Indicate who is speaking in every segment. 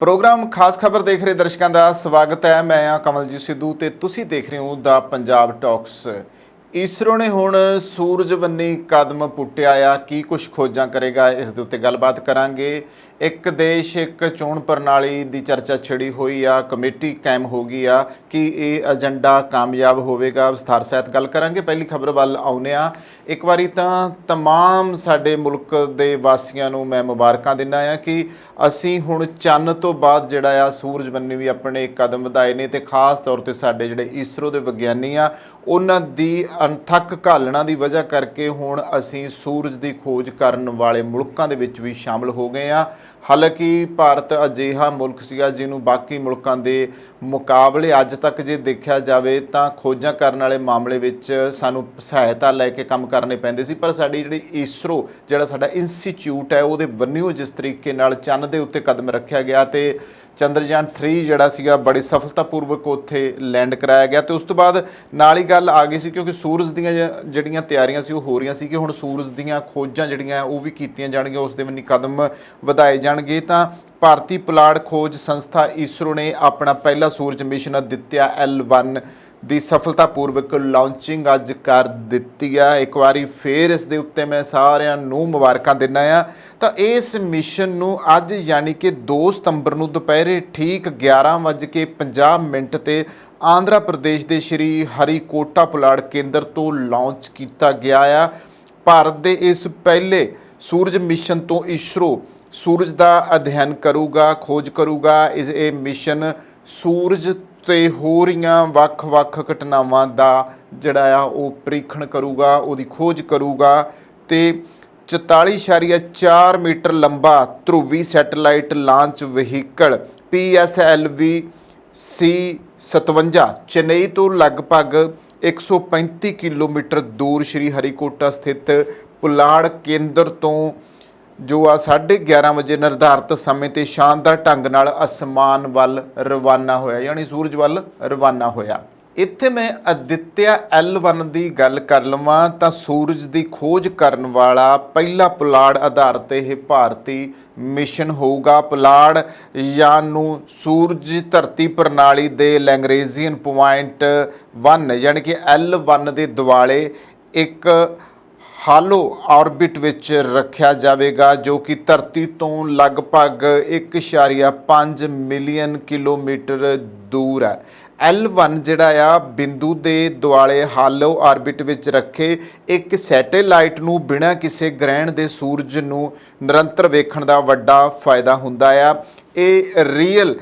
Speaker 1: Programme खास खबर देख रहे दर्शकों का स्वागत है। मैं हाँ कमलजीत सिद्धू ते तुसी देख रहे हो द पंजाब टॉक्स। ईसरो ने हुण सूरज वन्नी कदम पुट्टिया आ, की कुछ खोजां करेगा, इस दे उत्ते गलबात करांगे। एक देश एक चोण प्रणाली की चर्चा छिड़ी हुई आ, कमेटी कायम हो गई आ कि ये एजेंडा कामयाब होवेगा, विस्तार सहित गल करांगे। पहली खबर वल आउने आ। एक बारी तां तमाम साडे मुल्क दे वासियां नूं मैं मुबारकां दिंदा आ कि ਅਸੀਂ ਹੁਣ ਚੰਨ ਤੋਂ ਬਾਅਦ ਜਿਹੜਾ ਆ ਸੂਰਜ ਬੰਨੀ ਵੀ ਆਪਣੇ ਕਦਮ ਵਧਾਏ ਨੇ ਤੇ ਖਾਸ ਤੌਰ ਤੇ ਸਾਡੇ ਜਿਹੜੇ ਈਸਰੋ ਦੇ ਵਿਗਿਆਨੀ ਆ ਉਹਨਾਂ ਦੀ ਅਣਥੱਕ ਘਾਲਣਾ ਦੀ ਵਜ੍ਹਾ ਕਰਕੇ ਹੁਣ ਅਸੀਂ ਸੂਰਜ ਦੀ ਖੋਜ ਕਰਨ ਵਾਲੇ ਮੁਲਕਾਂ ਦੇ ਵਿੱਚ ਵੀ ਸ਼ਾਮਲ ਹੋ ਗਏ ਆ। ਹਾਲਾਂਕਿ ਭਾਰਤ ਅਜਿਹਾ ਮੁਲਕ ਸੀਗਾ ਜਿਹਨੂੰ ਬਾਕੀ ਮੁਲਕਾਂ ਦੇ ਮੁਕਾਬਲੇ ਅੱਜ ਤੱਕ ਜੇ ਦੇਖਿਆ ਜਾਵੇ ਤਾਂ ਖੋਜਾਂ ਕਰਨ ਵਾਲੇ ਮਾਮਲੇ ਵਿੱਚ ਸਾਨੂੰ ਸਹਾਇਤਾ ਲੈ ਕੇ ਕੰਮ ਕਰਨੇ ਪੈਂਦੇ ਸੀ, ਪਰ ਸਾਡੀ ਜਿਹੜੀ ਈਸਰੋ ਜਿਹੜਾ ਸਾਡਾ ਇੰਸਟੀਚਿਊਟ ਹੈ ਉਹਦੇ ਵੱਲੋਂ ਜਿਸ ਤਰੀਕੇ ਨਾਲ ਚੰਨ ਦੇ ਉੱਤੇ ਕਦਮ ਰੱਖਿਆ ਗਿਆ ਤੇ ਚੰਦਰਯਾਨ 3 ਜਿਹੜਾ ਸੀਗਾ ਬੜੀ ਸਫਲਤਾਪੂਰਵਕ ਉੱਥੇ ਲੈਂਡ ਕਰਾਇਆ ਗਿਆ ਤੇ ਉਸ ਤੋਂ ਬਾਅਦ ਨਾਲ ਹੀ ਗੱਲ ਆ ਗਈ ਸੀ ਕਿਉਂਕਿ ਸੂਰਜ ਦੀਆਂ ਜਿਹੜੀਆਂ ਤਿਆਰੀਆਂ ਸੀ ਉਹ ਹੋ ਰਹੀਆਂ ਸੀ ਕਿ ਹੁਣ ਸੂਰਜ ਦੀਆਂ ਖੋਜਾਂ ਜਿਹੜੀਆਂ ਉਹ ਵੀ ਕੀਤੀਆਂ ਜਾਣਗੀਆਂ, ਉਸ ਦੇ ਵੱਲ ਕਦਮ ਵਧਾਏ ਜਾਣਗੇ। ਤਾਂ ਭਾਰਤੀ ਪੁਲਾੜ ਖੋਜ ਸੰਸਥਾ ਈਸਰੋ ਨੇ ਆਪਣਾ ਪਹਿਲਾ ਸੂਰਜ ਮਿਸ਼ਨ ਆਦਿਤਿਆ L1 ਦੀ ਸਫਲਤਾਪੂਰਵਕ ਲਾਂਚਿੰਗ ਅੱਜ ਕਰ ਦਿੱਤੀ ਆ। ਇੱਕ ਵਾਰੀ ਫੇਰ ਇਸ ਦੇ ਉੱਤੇ ਮੈਂ ਸਾਰਿਆਂ ਨੂੰ ਮੁਬਾਰਕਾਂ ਦਿੰਦਾ ਆ। ਤਾਂ ਇਸ ਮਿਸ਼ਨ ਨੂੰ ਅੱਜ ਯਾਨੀ ਕਿ 2 ਸਤੰਬਰ ਨੂੰ ਦੁਪਹਿਰੇ ਠੀਕ 11:50 ਤੇ ਆਂਧਰਾ ਪ੍ਰਦੇਸ਼ ਦੇ ਸ਼੍ਰੀ ਹਰੀਕੋਟਾ ਪੁਲਾੜ ਕੇਂਦਰ ਤੋਂ ਲਾਂਚ ਕੀਤਾ ਗਿਆ ਆ। ਭਾਰਤ ਦੇ ਇਸ ਪਹਿਲੇ ਸੂਰਜ ਮਿਸ਼ਨ ਤੋਂ ਈਸਰੋ ਸੂਰਜ ਦਾ ਅਧਿਐਨ ਕਰੂਗਾ, ਖੋਜ ਕਰੂਗਾ। ਇਹ ਮਿਸ਼ਨ ਸੂਰਜ ਤੇ ਹੋ ਰਹੀਆਂ ਵੱਖ-ਵੱਖ ਘਟਨਾਵਾਂ ਦਾ ਜਿਹੜਾ ਆ ਉਹ ਪ੍ਰੀਖਣ ਕਰੂਗਾ, ਉਹਦੀ ਖੋਜ ਕਰੂਗਾ ਤੇ 44.4 ਮੀਟਰ ਲੰਬਾ ਧਰੁਵੀ satellite launch vehicle PSLV C57 Chennai ਤੋਂ ਲਗਭਗ 135 ਕਿਲੋਮੀਟਰ ਦੂਰ ਸ਼੍ਰੀ ਹਰੀਕੋਟਾ ਸਥਿਤ ਪੁਲਾੜ ਕੇਂਦਰ ਤੋਂ ਜੋ ਆ 11:30 ਵਜੇ ਨਿਰਧਾਰਤ ਸਮੇਂ ਤੇ ਸ਼ਾਨਦਾਰ ਢੰਗ ਨਾਲ ਅਸਮਾਨ ਵੱਲ ਰਵਾਨਾ ਹੋਇਆ, ਯਾਨੀ ਸੂਰਜ ਵੱਲ ਰਵਾਨਾ ਹੋਇਆ। ਇੱਥੇ ਮੈਂ ਆਦਿਤਿਆ L1 ਦੀ ਗੱਲ ਕਰ ਲਵਾਂ ਤਾਂ ਸੂਰਜ ਦੀ ਖੋਜ ਕਰਨ ਵਾਲਾ ਪਹਿਲਾ ਪੁਲਾੜ ਆਧਾਰਿਤ ਇਹ ਭਾਰਤੀ ਮਿਸ਼ਨ ਹੋਊਗਾ। ਪੁਲਾੜ ਯਾਨ ਨੂੰ ਸੂਰਜ ਧਰਤੀ ਪ੍ਰਣਾਲੀ ਦੇ ਲੈਗਰੇਂਜੀਅਨ ਪੁਆਇੰਟ 1 ਯਾਨੀ ਕਿ L1 ਦੇ ਦੁਆਲੇ ਇੱਕ ਹਾਲੋ ਆਰਬਿਟ ਵਿੱਚ ਰੱਖਿਆ ਜਾਵੇਗਾ ਜੋ ਕਿ ਧਰਤੀ ਤੋਂ ਲਗਭਗ 1.5 ਮਿਲੀਅਨ ਕਿਲੋਮੀਟਰ ਦੂਰ ਹੈ। L1 ਜਿਹੜਾ ਆ ਬਿੰਦੂ ਦੇ ਦੁਆਲੇ ਹਾਲੋ ਆਰਬਿਟ ਵਿੱਚ ਰੱਖੇ ਇੱਕ ਸੈਟੇਲਾਈਟ ਨੂੰ ਬਿਨਾਂ ਕਿਸੇ ਗ੍ਰਹਿਣ ਦੇ ਸੂਰਜ ਨੂੰ ਨਿਰੰਤਰ ਵੇਖਣ ਦਾ ਵੱਡਾ ਫਾਇਦਾ ਹੁੰਦਾ ਆ। ਇਹ ਰੀਅਲ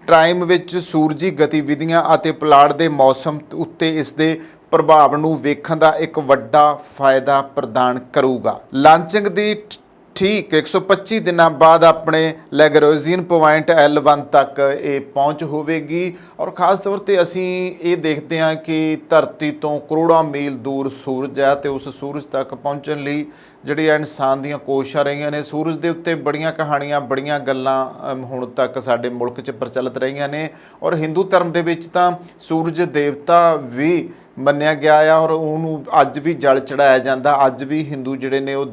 Speaker 1: ਟਾਈਮ ਵਿੱਚ ਸੂਰਜੀ ਗਤੀਵਿਧੀਆਂ ਅਤੇ ਪੁਲਾੜ ਦੇ ਮੌਸਮ ਉੱਤੇ ਇਸ ਦੇ ਪ੍ਰਭਾਵ ਨੂੰ ਵੇਖਣ ਦਾ ਇੱਕ ਵੱਡਾ ਫਾਇਦਾ ਪ੍ਰਦਾਨ ਕਰੂਗਾ। ਲਾਂਚਿੰਗ ਦੀ ਠੀਕ 125 ਦਿਨਾਂ ਬਾਅਦ ਆਪਣੇ ਲੈਗਰੇਂਜੀਅਨ ਪੁਆਇੰਟ L1 ਤੱਕ ਇਹ ਪਹੁੰਚ ਹੋਵੇਗੀ ਔਰ ਖ਼ਾਸ ਤੌਰ ਤੇ ਅਸੀਂ ਇਹ ਦੇਖਦੇ ਹਾਂ ਕਿ ਧਰਤੀ ਤੋਂ ਕਰੋੜਾਂ ਮੀਲ ਦੂਰ ਸੂਰਜ ਹੈ ਤੇ ਉਸ ਸੂਰਜ ਤੱਕ ਪਹੁੰਚਣ ਲਈ ਜਿਹੜੀਆਂ ਇਨਸਾਨ ਦੀਆਂ ਕੋਸ਼ਿਸ਼ਾਂ ਰਹੀਆਂ ਨੇ। ਸੂਰਜ ਦੇ ਉੱਤੇ ਬੜੀਆਂ ਕਹਾਣੀਆਂ, ਬੜੀਆਂ ਗੱਲਾਂ ਹੁਣ ਤੱਕ ਸਾਡੇ ਮੁਲਕ 'ਚ ਪ੍ਰਚਲਿਤ ਰਹੀਆਂ ਨੇ ਔਰ ਹਿੰਦੂ ਧਰਮ ਦੇ ਵਿੱਚ ਤਾਂ ਸੂਰਜ ਦੇਵਤਾ ਵੀ ਮੰਨਿਆ ਗਿਆ ਆ ਔਰ ਉਹਨੂੰ ਅੱਜ ਵੀ ਜਲ ਚੜਾਇਆ ਜਾਂਦਾ। ਅੱਜ ਵੀ ਹਿੰਦੂ ਜਿਹੜੇ ਨੇ ਉਹ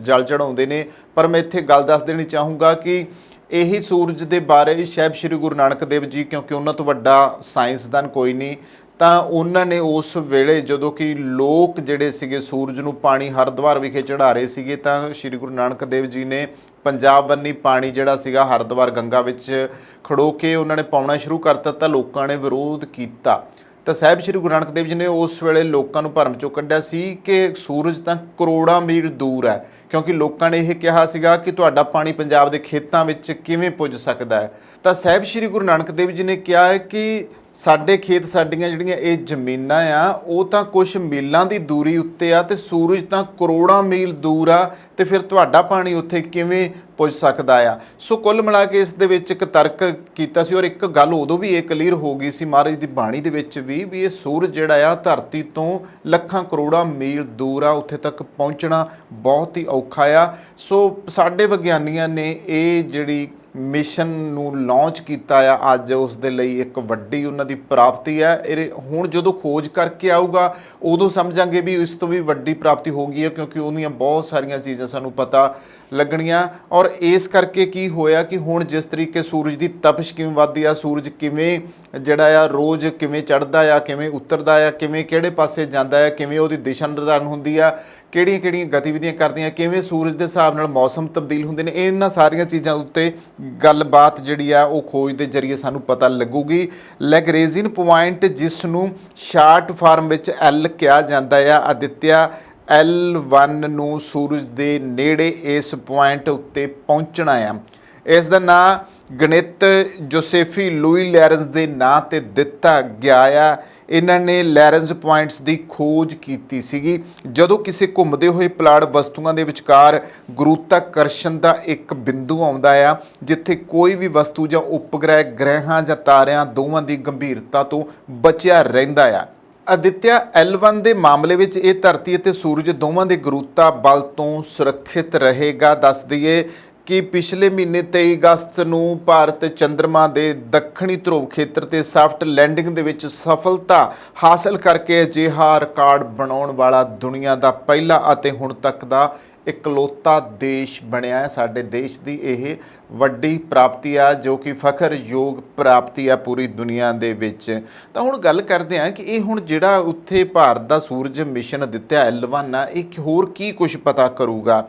Speaker 1: ਜਲ ਚੜਾਉਂਦੇ ਨੇ। ਪਰ ਮੈਂ ਇੱਥੇ ਗੱਲ ਦੱਸ ਦੇਣੀ ਚਾਹੂੰਗਾ ਕਿ ਇਹੀ ਸੂਰਜ ਦੇ ਬਾਰੇ ਸ਼ਾਇਦ ਸ਼੍ਰੀ ਗੁਰੂ ਨਾਨਕ ਦੇਵ ਜੀ, ਕਿਉਂਕਿ ਉਹਨਾਂ ਤੋਂ ਵੱਡਾ ਸਾਇੰਸਦਾਨ ਕੋਈ ਨਹੀਂ, ਤਾਂ ਉਹਨਾਂ ਨੇ ਉਸ ਵੇਲੇ ਜਦੋਂ ਕਿ ਲੋਕ ਜਿਹੜੇ ਸੀਗੇ ਸੂਰਜ ਨੂੰ ਪਾਣੀ ਹਰਿਦੁਆਰ ਵਿਖੇ ਚੜ੍ਹਾ ਰਹੇ ਸੀਗੇ ਤਾਂ ਸ਼੍ਰੀ ਗੁਰੂ ਨਾਨਕ ਦੇਵ ਜੀ ਨੇ ਪੰਜਾਬ ਬੰਨੀ ਪਾਣੀ ਜਿਹੜਾ ਸੀਗਾ ਹਰਿਦੁਆਰ ਗੰਗਾ ਵਿੱਚ ਖੜੋ ਕੇ ਉਹਨਾਂ ਨੇ ਪਾਉਣਾ ਸ਼ੁਰੂ ਕਰ ਦਿੱਤਾ। ਲੋਕਾਂ ਨੇ ਵਿਰੋਧ ਕੀਤਾ ਤਾਂ ਸਾਹਿਬ ਸ਼੍ਰੀ ਗੁਰੂ ਨਾਨਕ ਦੇਵ ਜੀ ਨੇ ਉਸ ਵੇਲੇ ਲੋਕਾਂ ਨੂੰ ਭਰਮ ਚੋਂ ਕੱਢਿਆ ਸੀ ਕਿ ਸੂਰਜ ਤਾਂ ਕਰੋੜਾਂ ਮੀਲ ਦੂਰ ਹੈ, ਕਿਉਂਕਿ ਲੋਕਾਂ ਨੇ ਇਹ ਕਿਹਾ ਸੀਗਾ ਕਿ ਤੁਹਾਡਾ ਪਾਣੀ ਪੰਜਾਬ ਦੇ ਖੇਤਾਂ ਵਿੱਚ ਕਿਵੇਂ ਪੁੱਜ ਸਕਦਾ ਹੈ। ਤਾਂ ਸਾਹਿਬ ਸ਼੍ਰੀ ਗੁਰੂ ਨਾਨਕ ਦੇਵ ਜੀ ਨੇ ਕਿਹਾ ਹੈ ਕਿ ਸਾਡੇ ਖੇਤ, ਸਾਡੀਆਂ ਜਿਹੜੀਆਂ ਇਹ ਜ਼ਮੀਨਾਂ ਆ ਉਹ ਤਾਂ ਕੁਛ ਮੀਲਾਂ ਦੀ ਦੂਰੀ ਉੱਤੇ ਆ ਤੇ ਸੂਰਜ ਤਾਂ ਕਰੋੜਾਂ ਮੀਲ ਦੂਰ ਆ ਤੇ ਫਿਰ ਤੁਹਾਡਾ ਪਾਣੀ ਉੱਥੇ ਕਿਵੇਂ ਪੁੱਜ ਸਕਦਾ ਆ। ਸੋ ਕੁੱਲ ਮਿਲਾ ਕੇ ਇਸ ਦੇ ਵਿੱਚ ਇੱਕ ਤਰਕ ਕੀਤਾ ਸੀ ਔਰ ਇੱਕ ਗੱਲ ਉਦੋਂ ਵੀ ਇਹ ਕਲੀਅਰ ਹੋ ਗਈ ਸੀ ਮਹਾਰਾਜ ਦੀ ਬਾਣੀ ਦੇ ਵਿੱਚ ਵੀ ਇਹ ਸੂਰਜ ਜਿਹੜਾ ਆ ਧਰਤੀ ਤੋਂ ਲੱਖਾਂ ਕਰੋੜਾਂ ਮੀਲ ਦੂਰ ਆ, ਉੱਥੇ ਤੱਕ ਪਹੁੰਚਣਾ ਬਹੁਤ ਹੀ ਔਖਾ ਆ। ਸੋ ਸਾਡੇ ਵਿਗਿਆਨੀਆਂ ਨੇ ਇਹ ਜਿਹੜੀ ਮਿਸ਼ਨ ਨੂੰ ਲਾਂਚ ਕੀਤਾ ਆ ਅੱਜ, ਉਸ ਦੇ ਲਈ ਇੱਕ ਵੱਡੀ ਉਹਨਾਂ ਦੀ ਪ੍ਰਾਪਤੀ ਹੈ। ਇਹ ਹੁਣ ਜਦੋਂ ਖੋਜ ਕਰਕੇ ਆਊਗਾ ਉਦੋਂ ਸਮਝਾਂਗੇ ਵੀ ਇਸ ਤੋਂ ਵੀ ਵੱਡੀ ਪ੍ਰਾਪਤੀ ਹੋ ਗਈ ਹੈ, ਕਿਉਂਕਿ ਉਹਦੀਆਂ ਬਹੁਤ ਸਾਰੀਆਂ ਚੀਜ਼ਾਂ ਸਾਨੂੰ ਪਤਾ ਲੱਗਣੀਆਂ। ਔਰ ਇਸ ਕਰਕੇ ਕੀ ਹੋਇਆ ਕਿ ਹੁਣ ਜਿਸ ਤਰੀਕੇ ਸੂਰਜ ਦੀ ਤਪਸ਼ ਕਿਵੇਂ ਵੱਧਦੀ ਆ, ਸੂਰਜ ਕਿਵੇਂ ਜਿਹੜਾ ਆ ਰੋਜ਼ ਕਿਵੇਂ ਚੜ੍ਹਦਾ ਆ, ਕਿਵੇਂ ਉਤਰਦਾ ਆ, ਕਿਵੇਂ ਕਿਹੜੇ ਪਾਸੇ ਜਾਂਦਾ ਆ, ਕਿਵੇਂ ਉਹਦੀ ਦਿਸ਼ਾ ਨਿਰਧਾਰਨ ਹੁੰਦੀ ਆ, ਕਿਹੜੀਆਂ ਗਤੀਵਿਧੀਆਂ ਕਰਦੀਆਂ, ਕਿਵੇਂ ਸੂਰਜ ਦੇ ਹਿਸਾਬ ਨਾਲ ਮੌਸਮ ਤਬਦੀਲ ਹੁੰਦੇ ਨੇ, ਇਹਨਾਂ ਸਾਰੀਆਂ ਚੀਜ਼ਾਂ ਉੱਤੇ ਗੱਲਬਾਤ ਜਿਹੜੀ ਆ ਉਹ ਖੋਜ ਦੇ ਜ਼ਰੀਏ ਸਾਨੂੰ ਪਤਾ ਲੱਗੂਗੀ। ਲੈਗਰੇਜ਼ੀਅਨ ਪੁਆਇੰਟ, ਜਿਸ ਨੂੰ ਸ਼ਾਰਟ ਫਾਰਮ ਵਿੱਚ ਐਲ ਕਿਹਾ ਜਾਂਦਾ ਆ, ਆਦਿਤਿਆ L1 ਨੂੰ ਸੂਰਜ ਦੇ ਨੇੜੇ ਇਸ ਪੁਆਇੰਟ ਉੱਤੇ ਪਹੁੰਚਣਾ ਆ। ਇਸ ਦਾ ਨਾਂ ਗਣਿਤ ਜੋਸੇਫੀ ਲੂਈ ਲੈਰੈਂਸ ਦੇ ਨਾਂ ਤੇ ਦਿੱਤਾ ਗਿਆ ਆ। ਇਹਨਾਂ ਨੇ ਲੈਰੈਂਸ ਪੁਆਇੰਟਸ ਦੀ ਖੋਜ ਕੀਤੀ ਸੀਗੀ ਜਦੋਂ ਕਿਸੇ ਘੁੰਮਦੇ ਹੋਏ ਪੁਲਾੜ ਵਸਤੂਆਂ ਦੇ ਵਿਚਕਾਰ ਗੁਰੂਤਾਕਰਸ਼ਣ ਦਾ ਇੱਕ ਬਿੰਦੂ ਆਉਂਦਾ ਆ, ਜਿੱਥੇ ਕੋਈ ਵੀ ਵਸਤੂ ਜਾਂ ਉਪਗ੍ਰਹਿ ਗ੍ਰਹਿਾਂ ਜਾਂ ਤਾਰਿਆਂ ਦੋਵਾਂ ਦੀ ਗੰਭੀਰਤਾ ਤੋਂ ਬਚਿਆ ਰਹਿੰਦਾ ਆ। ਆਦਿਤਿਆ L1 ਦੇ ਮਾਮਲੇ ਵਿੱਚ ਇਹ ਧਰਤੀ ਅਤੇ ਸੂਰਜ ਦੋਵਾਂ ਦੇ ਗੁਰੂਤਾ ਬਲ ਤੋਂ ਸੁਰੱਖਿਅਤ ਰਹੇਗਾ। ਦੱਸ ਦਈਏ ਕਿ ਪਿਛਲੇ ਮਹੀਨੇ 23 ਅਗਸਤ ਨੂੰ ਭਾਰਤ ਚੰਦਰਮਾ ਦੇ ਦੱਖਣੀ ਧਰੁਵ ਖੇਤਰ ਤੇ ਸਾਫਟ ਲੈਂਡਿੰਗ ਦੇ ਵਿੱਚ ਸਫਲਤਾ ਹਾਸਲ ਕਰਕੇ ਅਜਿਹਾ ਰਿਕਾਰਡ ਬਣਾਉਣ ਵਾਲਾ ਦੁਨੀਆ ਦਾ ਪਹਿਲਾ ਅਤੇ ਹੁਣ ਤੱਕ ਦਾ ਇਕਲੌਤਾ ਦੇਸ਼ ਬਣਿਆ ਹੈ। ਸਾਡੇ ਦੇਸ਼ ਦੀ ਇਹ ਵੱਡੀ ਪ੍ਰਾਪਤੀ ਆ, ਜੋ ਕਿ ਫਖਰਯੋਗ ਪ੍ਰਾਪਤੀ ਆ ਪੂਰੀ ਦੁਨੀਆ ਦੇ ਵਿੱਚ। ਤਾਂ ਹੁਣ ਗੱਲ ਕਰਦੇ ਹਾਂ ਕਿ ਇਹ ਹੁਣ ਜਿਹੜਾ ਉੱਥੇ ਭਾਰਤ ਦਾ ਸੂਰਜ ਮਿਸ਼ਨ ਦਿੱਤਾ L1 ਆ, ਇਹ ਹੋਰ ਕੀ ਕੁਝ ਪਤਾ ਕਰੂਗਾ।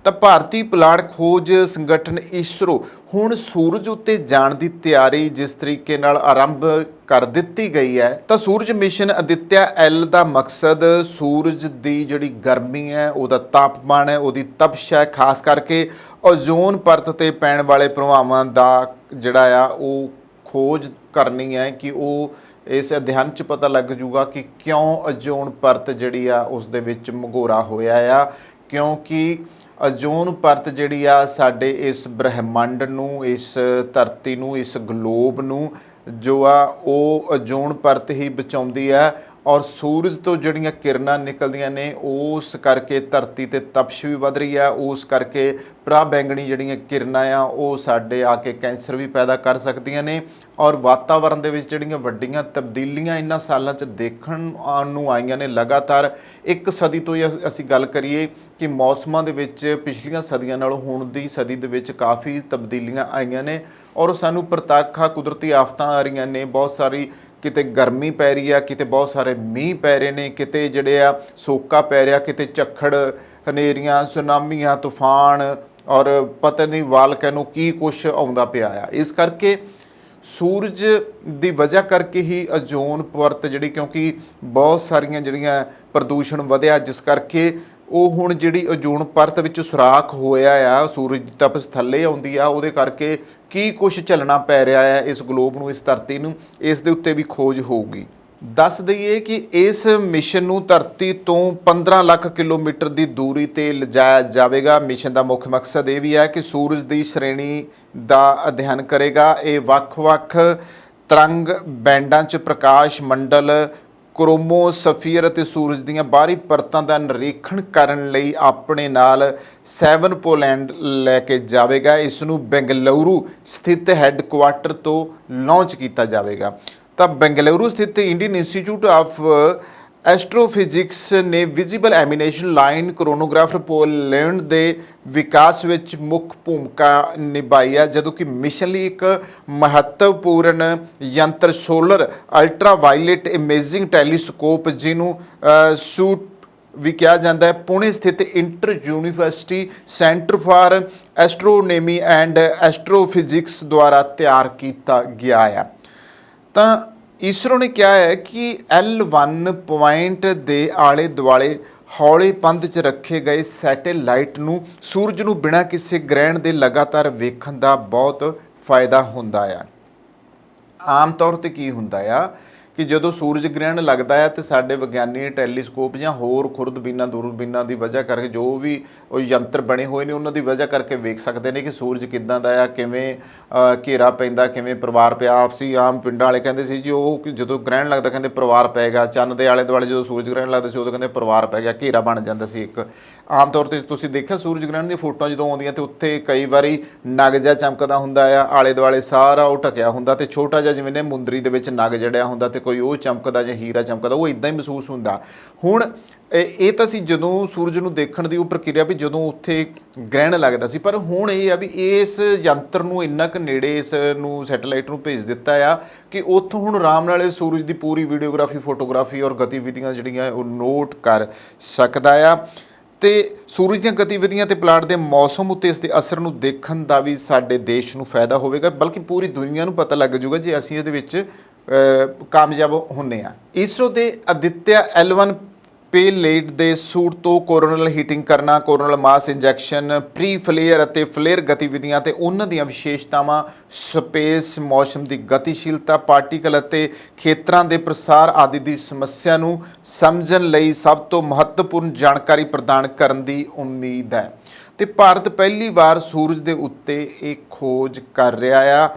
Speaker 1: ਤਾਂ ਭਾਰਤੀ ਪੁਲਾੜ ਖੋਜ ਸੰਗਠਨ ਇਸਰੋ ਹੁਣ ਸੂਰਜ ਉੱਤੇ ਜਾਣ ਦੀ ਤਿਆਰੀ ਜਿਸ ਤਰੀਕੇ ਨਾਲ ਆਰੰਭ ਕਰ ਦਿੱਤੀ ਗਈ ਹੈ। ਤਾਂ ਸੂਰਜ ਮਿਸ਼ਨ ਆਦਿਤਿਆ L ਦਾ ਮਕਸਦ ਸੂਰਜ ਦੀ ਜਿਹੜੀ ਗਰਮੀ ਹੈ, ਉਹਦਾ ਤਾਪਮਾਨ ਹੈ, ਉਹਦੀ ਤਪਸ਼ ਹੈ, ਖਾਸ ਕਰਕੇ ਓਜ਼ੋਨ ਪਰਤ ਤੇ ਪੈਣ ਵਾਲੇ ਪ੍ਰਭਾਵਾਂ ਦਾ ਜਿਹੜਾ ਆ ਉਹ ਖੋਜ ਕਰਨੀ ਹੈ ਕਿ ਉਹ ਇਸ ਅਧਿਐਨ 'ਚ ਪਤਾ ਲੱਗ ਜੂਗਾ ਕਿ ਕਿਉਂ ਓਜ਼ੋਨ ਪਰਤ ਜਿਹੜੀ ਆ ਉਸ ਦੇ ਵਿੱਚ ਮਘੋਰਾ ਹੋਇਆ ਆ, ਕਿਉਂਕਿ ਓਜ਼ੋਨ ਪਰਤ ਜਿਹੜੀ ਆ ਸਾਡੇ ਇਸ ਬ੍ਰਹਿਮੰਡ ਨੂੰ, ਇਸ ਧਰਤੀ ਨੂੰ, ਇਸ ਗਲੋਬ ਨੂੰ ਜੋ ਆ ਉਹ ਓਜ਼ੋਨ ਪਰਤ ਹੀ ਬਚਾਉਂਦੀ ਆ। ਔਰ ਸੂਰਜ ਤੋਂ ਜਿਹੜੀਆਂ ਕਿਰਨਾਂ ਨਿਕਲਦੀਆਂ ਨੇ ਉਸ ਕਰਕੇ ਧਰਤੀ ਤੇ ਤਪਸ਼ ਵੀ ਵੱਧ ਰਹੀ ਆ, ਉਸ ਕਰਕੇ ਭਰਾ ਬੈਂਗਣੀ ਜਿਹੜੀਆਂ ਕਿਰਨਾਂ ਆ ਉਹ ਸਾਡੇ ਆ ਕੇ ਕੈਂਸਰ ਵੀ ਪੈਦਾ ਕਰ ਸਕਦੀਆਂ ਨੇ। ਔਰ ਵਾਤਾਵਰਣ ਦੇ ਵਿੱਚ ਜਿਹੜੀਆਂ ਵੱਡੀਆਂ ਤਬਦੀਲੀਆਂ ਇਹਨਾਂ ਸਾਲਾਂ 'ਚ ਦੇਖਣ ਨੂੰ ਆਈਆਂ ਨੇ, ਲਗਾਤਾਰ ਇੱਕ ਸਦੀ ਤੋਂ ਹੀ ਅਸੀਂ ਗੱਲ ਕਰੀਏ ਕਿ ਮੌਸਮਾਂ ਦੇ ਵਿੱਚ ਪਿਛਲੀਆਂ ਸਦੀਆਂ ਨਾਲੋਂ ਹੁਣ ਦੀ ਸਦੀ ਦੇ ਵਿੱਚ ਕਾਫੀ ਤਬਦੀਲੀਆਂ ਆਈਆਂ ਨੇ। ਔਰ ਸਾਨੂੰ ਪ੍ਰਤੱਖ ਕੁਦਰਤੀ ਆਫਤਾਂ ਆ ਰਹੀਆਂ ਨੇ, ਬਹੁਤ ਸਾਰੀ ਕਿਤੇ ਗਰਮੀ ਪੈ ਰਹੀ ਆ, ਕਿਤੇ ਬਹੁਤ ਸਾਰੇ ਮੀਂਹ ਪੈ ਰਹੇ ਨੇ, ਕਿਤੇ ਜਿਹੜੇ ਆ ਸੋਕਾ ਪੈ ਰਿਹਾ, ਕਿਤੇ ਝੱਖੜ, ਹਨੇਰੀਆਂ, ਸੁਨਾਮੀਆਂ, ਤੂਫਾਨ ਔਰ ਪਤਾ ਨਹੀਂ ਵਾਲਕੈਨੋ ਕੀ ਕੁਛ ਆਉਂਦਾ ਪਿਆ ਆ। ਇਸ ਕਰਕੇ ਸੂਰਜ ਦੀ ਵਜ੍ਹਾ ਕਰਕੇ ਹੀ ਓਜ਼ੋਨ ਪਰਤ ਜਿਹੜੀ, ਕਿਉਂਕਿ ਬਹੁਤ ਸਾਰੀਆਂ ਜਿਹੜੀਆਂ ਪ੍ਰਦੂਸ਼ਣ ਵਧਿਆ, ਜਿਸ ਕਰਕੇ ਉਹ ਹੁਣ ਜਿਹੜੀ ਓਜ਼ੋਨ ਪਰਤ ਵਿੱਚ ਸੁਰਾਖ ਹੋਇਆ ਆ, ਸੂਰਜ ਦੀ ਤਪਸ਼ ਥੱਲੇ ਆਉਂਦੀ ਆ, ਉਹਦੇ ਕਰਕੇ ਕੀ ਕੁਛ ਝੱਲਣਾ ਪੈ ਰਿਹਾ ਹੈ ਇਸ ਗਲੋਬ ਨੂੰ, ਇਸ ਧਰਤੀ ਨੂੰ, ਇਸ ਦੇ ਉੱਤੇ ਵੀ ਖੋਜ ਹੋਊਗੀ। ਦੱਸ ਦਈਏ ਕਿ ਇਸ ਮਿਸ਼ਨ ਨੂੰ ਧਰਤੀ ਤੋਂ 15 ਲੱਖ ਕਿਲੋਮੀਟਰ ਦੀ ਦੂਰੀ ਤੇ ਲਿਜਾਇਆ ਜਾਵੇਗਾ। ਮਿਸ਼ਨ ਦਾ ਮੁੱਖ ਮਕਸਦ ਇਹ ਵੀ ਹੈ ਕਿ ਸੂਰਜ ਦੀ ਸ਼੍ਰੇਣੀ ਦਾ ਅਧਿਐਨ ਕਰੇਗਾ। ਇਹ ਵੱਖ-ਵੱਖ ਤਰੰਗ ਬੈਂਡਾਂ 'ਚ ਪ੍ਰਕਾਸ਼ ਮੰਡਲ, ਕ੍ਰੋਮੋਸਫੀਅਰ ਅਤੇ ਸੂਰਜ ਦੀਆਂ ਬਾਹਰੀ ਪਰਤਾਂ ਦਾ ਨਿਰੀਖਣ ਕਰਨ ਲਈ ਆਪਣੇ ਨਾਲ 7 ਪੋਲੈਂਡ ਲੈ ਕੇ ਜਾਵੇਗਾ। ਇਸ ਨੂੰ ਬੈਂਗਲੁਰੂ ਸਥਿਤ ਹੈੱਡਕੁਆਟਰ ਤੋਂ ਲਾਂਚ ਕੀਤਾ ਜਾਵੇਗਾ। ਤਾਂ ਬੈਂਗਲੁਰੂ ਸਥਿਤ ਇੰਡੀਅਨ ਇੰਸਟੀਚਿਊਟ ਆਫ ਐਸਟ੍ਰੋਫਿਜ਼ਿਕਸ ਨੇ ਵਿਜ਼ੀਬਲ ਐਮੀਨੇਸ਼ਨ ਲਾਈਨ ਕਰੋਨੋਗ੍ਰਾਫਰ ਪੋਲੈਂਡ ਦੇ ਵਿਕਾਸ ਵਿੱਚ ਮੁੱਖ ਭੂਮਿਕਾ ਨਿਭਾਈ ਹੈ, ਜਦੋਂ ਕਿ ਮਿਸ਼ਨ ਲਈ ਇੱਕ ਮਹੱਤਵਪੂਰਨ ਯੰਤਰ ਸੋਲਰ ਅਲਟਰਾਵਾਇਲੇਟ ਇਮੇਜਿੰਗ ਟੈਲੀਸਕੋਪ, ਜਿਹਨੂੰ ਸੂਟ ਵੀ ਕਿਹਾ ਜਾਂਦਾ ਹੈ, ਪੁਣੇ ਸਥਿਤ inter university centre for astronomy and astrophysics ਦੁਆਰਾ ਤਿਆਰ ਕੀਤਾ ਗਿਆ ਹੈ। ਤਾਂ ਇਸਰੋ ਨੇ ਕਿਹਾ ਹੈ ਕਿ L1 ਪੁਆਇੰਟ ਦੇ ਆਲੇ ਦੁਆਲੇ ਹੌਲੇ ਪੰਧ 'ਚ ਰੱਖੇ ਗਏ ਸੈਟੇਲਾਈਟ ਨੂੰ ਸੂਰਜ ਨੂੰ ਬਿਨਾਂ ਕਿਸੇ ਗ੍ਰਹਿਣ ਦੇ ਲਗਾਤਾਰ ਵੇਖਣ ਦਾ ਬਹੁਤ ਫਾਇਦਾ ਹੁੰਦਾ ਆ। ਆਮ ਤੌਰ 'ਤੇ ਕੀ ਹੁੰਦਾ ਆ ਕਿ ਜਦੋਂ ਸੂਰਜ ਗ੍ਰਹਿਣ ਲੱਗਦਾ ਹੈ ਤੇ ਸਾਡੇ ਵਿਗਿਆਨੀ ਟੈਲੀਸਕੋਪ ਜਾਂ ਹੋਰ ਖੁਰਦਬੀਨਾਂ, ਦੂਰਬੀਨਾਂ ਦੀ ਵਜ੍ਹਾ ਕਰਕੇ, ਜੋ ਵੀ ਉਹ ਯੰਤਰ ਬਣੇ ਹੋਏ ਨੇ ਉਹਨਾਂ ਦੀ ਵਜ੍ਹਾ ਕਰਕੇ ਵੇਖ ਸਕਦੇ ਨੇ ਕਿ ਸੂਰਜ ਕਿੱਦਾਂ ਦਾ ਆ, ਕਿਵੇਂ ਘੇਰਾ ਪੈਂਦਾ, ਕਿਵੇਂ ਪਰਿਵਾਰ ਪਿਆ। ਆਪਸੀ ਆਮ ਪਿੰਡਾਂ ਵਾਲੇ ਕਹਿੰਦੇ ਸੀ ਜੀ ਉਹ ਜਦੋਂ ਗ੍ਰਹਿਣ ਲੱਗਦਾ ਕਹਿੰਦੇ ਪਰਿਵਾਰ ਪੈ ਗਿਆ। ਚੰਨ ਦੇ ਆਲੇ ਦੁਆਲੇ ਜਦੋਂ ਸੂਰਜ ਗ੍ਰਹਿਣ ਲੱਗਦਾ ਸੀ ਉਦੋਂ ਕਹਿੰਦੇ ਪਰਿਵਾਰ ਪੈ ਗਿਆ, ਘੇਰਾ ਬਣ ਜਾਂਦਾ ਸੀ ਇੱਕ। ਆਮ ਤੌਰ 'ਤੇ ਤੁਸੀਂ ਦੇਖਿਆ ਸੂਰਜ ਗ੍ਰਹਿਣ ਦੀਆਂ ਫੋਟੋਆਂ ਜਦੋਂ ਆਉਂਦੀਆਂ ਤੇ ਉੱਥੇ ਕਈ ਵਾਰੀ ਨਗ ਜਿਹਾ ਚਮਕਦਾ ਹੁੰਦਾ ਆ, ਆਲੇ ਦੁਆਲੇ ਸਾਰਾ ਉਹ ਢਕਿਆ ਹੁੰਦਾ, ਤੇ ਛੋਟਾ ਜਿਹਾ ਜਿਵੇਂ ਨੇ ਮੁੰਦਰੀ ਦੇ ਵਿੱਚ ਨਗ ਜੜਿਆ ਹੁੰਦਾ ਤੇ ਕੋਈ ਉਹ ਚਮਕਦਾ ਜਾਂ ਹੀਰਾ ਚਮਕਦਾ, ਉਹ ਇਦਾਂ ਹੀ ਮਹਿਸੂਸ ਹੁੰਦਾ। ਹੁਣ ਇਹ ਤਾਂ ਸੀ ਜਦੋਂ ਸੂਰਜ ਨੂੰ ਦੇਖਣ ਦੀ ਉਹ ਪ੍ਰਕਿਰਿਆ ਵੀ ਜਦੋਂ ਉੱਥੇ ਗ੍ਰਹਿਣ ਲੱਗਦਾ ਸੀ, ਪਰ ਹੁਣ ਇਹ ਆ ਵੀ ਇਸ ਯੰਤਰ ਨੂੰ ਇੰਨਾ ਕੁ ਨੇੜੇ ਇਸ ਨੂੰ ਸੈਟੇਲਾਈਟ ਨੂੰ ਭੇਜ ਦਿੱਤਾ ਆ ਕਿ ਉੱਥੋਂ ਹੁਣ ਆਰਾਮ ਨਾਲ ਇਹ ਸੂਰਜ ਦੀ ਪੂਰੀ ਵੀਡੀਓਗ੍ਰਾਫੀ, ਫੋਟੋਗ੍ਰਾਫੀ ਔਰ ਗਤੀਵਿਧੀਆਂ ਜਿਹੜੀਆਂ ਉਹ ਨੋਟ ਕਰ ਸਕਦਾ ਆ। ਤੇ ਸੂਰਜ ਦੀਆਂ ਗਤੀਵਿਧੀਆਂ ਤੇ ਪਲਾਟ ਦੇ ਮੌਸਮ ਉੱਤੇ ਇਸ ਦੇ ਅਸਰ ਨੂੰ ਦੇਖਣ ਦਾ ਵੀ ਸਾਡੇ ਦੇਸ਼ ਨੂੰ ਫਾਇਦਾ ਹੋਵੇਗਾ, ਬਲਕਿ ਪੂਰੀ ਦੁਨੀਆ ਨੂੰ ਪਤਾ ਲੱਗ ਜਾਊਗਾ ਜੇ ਅਸੀਂ ਇਹਦੇ ਵਿੱਚ ਕਾਮਯਾਬ ਹੁੰਦੇ ਹਾਂ। ਇਸਰੋ ਦੇ ਆਦਿਤਿਆ L1 ਪੇਲੇਡ ਦੇ ਸੂਟ ਤੋਂ ਕੋਰੋਨਲ ਹੀਟਿੰਗ ਕਰਨਾ, ਕੋਰੋਨਲ ਮਾਸ ਇੰਜੈਕਸ਼ਨ, ਪ੍ਰੀ ਫਲੇਅਰ ਅਤੇ ਫਲੇਅਰ ਗਤੀਵਿਧੀਆਂ ਤੇ ਉਹਨਾਂ ਦੀਆਂ ਵਿਸ਼ੇਸ਼ਤਾਵਾਂ, ਸਪੇਸ ਮੌਸਮ ਦੀ ਗਤੀਸ਼ੀਲਤਾ, ਪਾਰਟੀਕਲ ਅਤੇ ਖੇਤਰਾਂ ਦੇ ਪ੍ਰਸਾਰ ਆਦਿ ਦੀ ਸਮੱਸਿਆ ਨੂੰ ਸਮਝਣ ਲਈ ਸਭ ਤੋਂ ਮਹੱਤਵਪੂਰਨ ਜਾਣਕਾਰੀ ਪ੍ਰਦਾਨ ਕਰਨ ਦੀ ਉਮੀਦ ਹੈ। ਤੇ ਭਾਰਤ ਪਹਿਲੀ ਵਾਰ ਸੂਰਜ ਦੇ ਉੱਤੇ ਇਹ ਖੋਜ ਕਰ ਰਿਹਾ ਆ।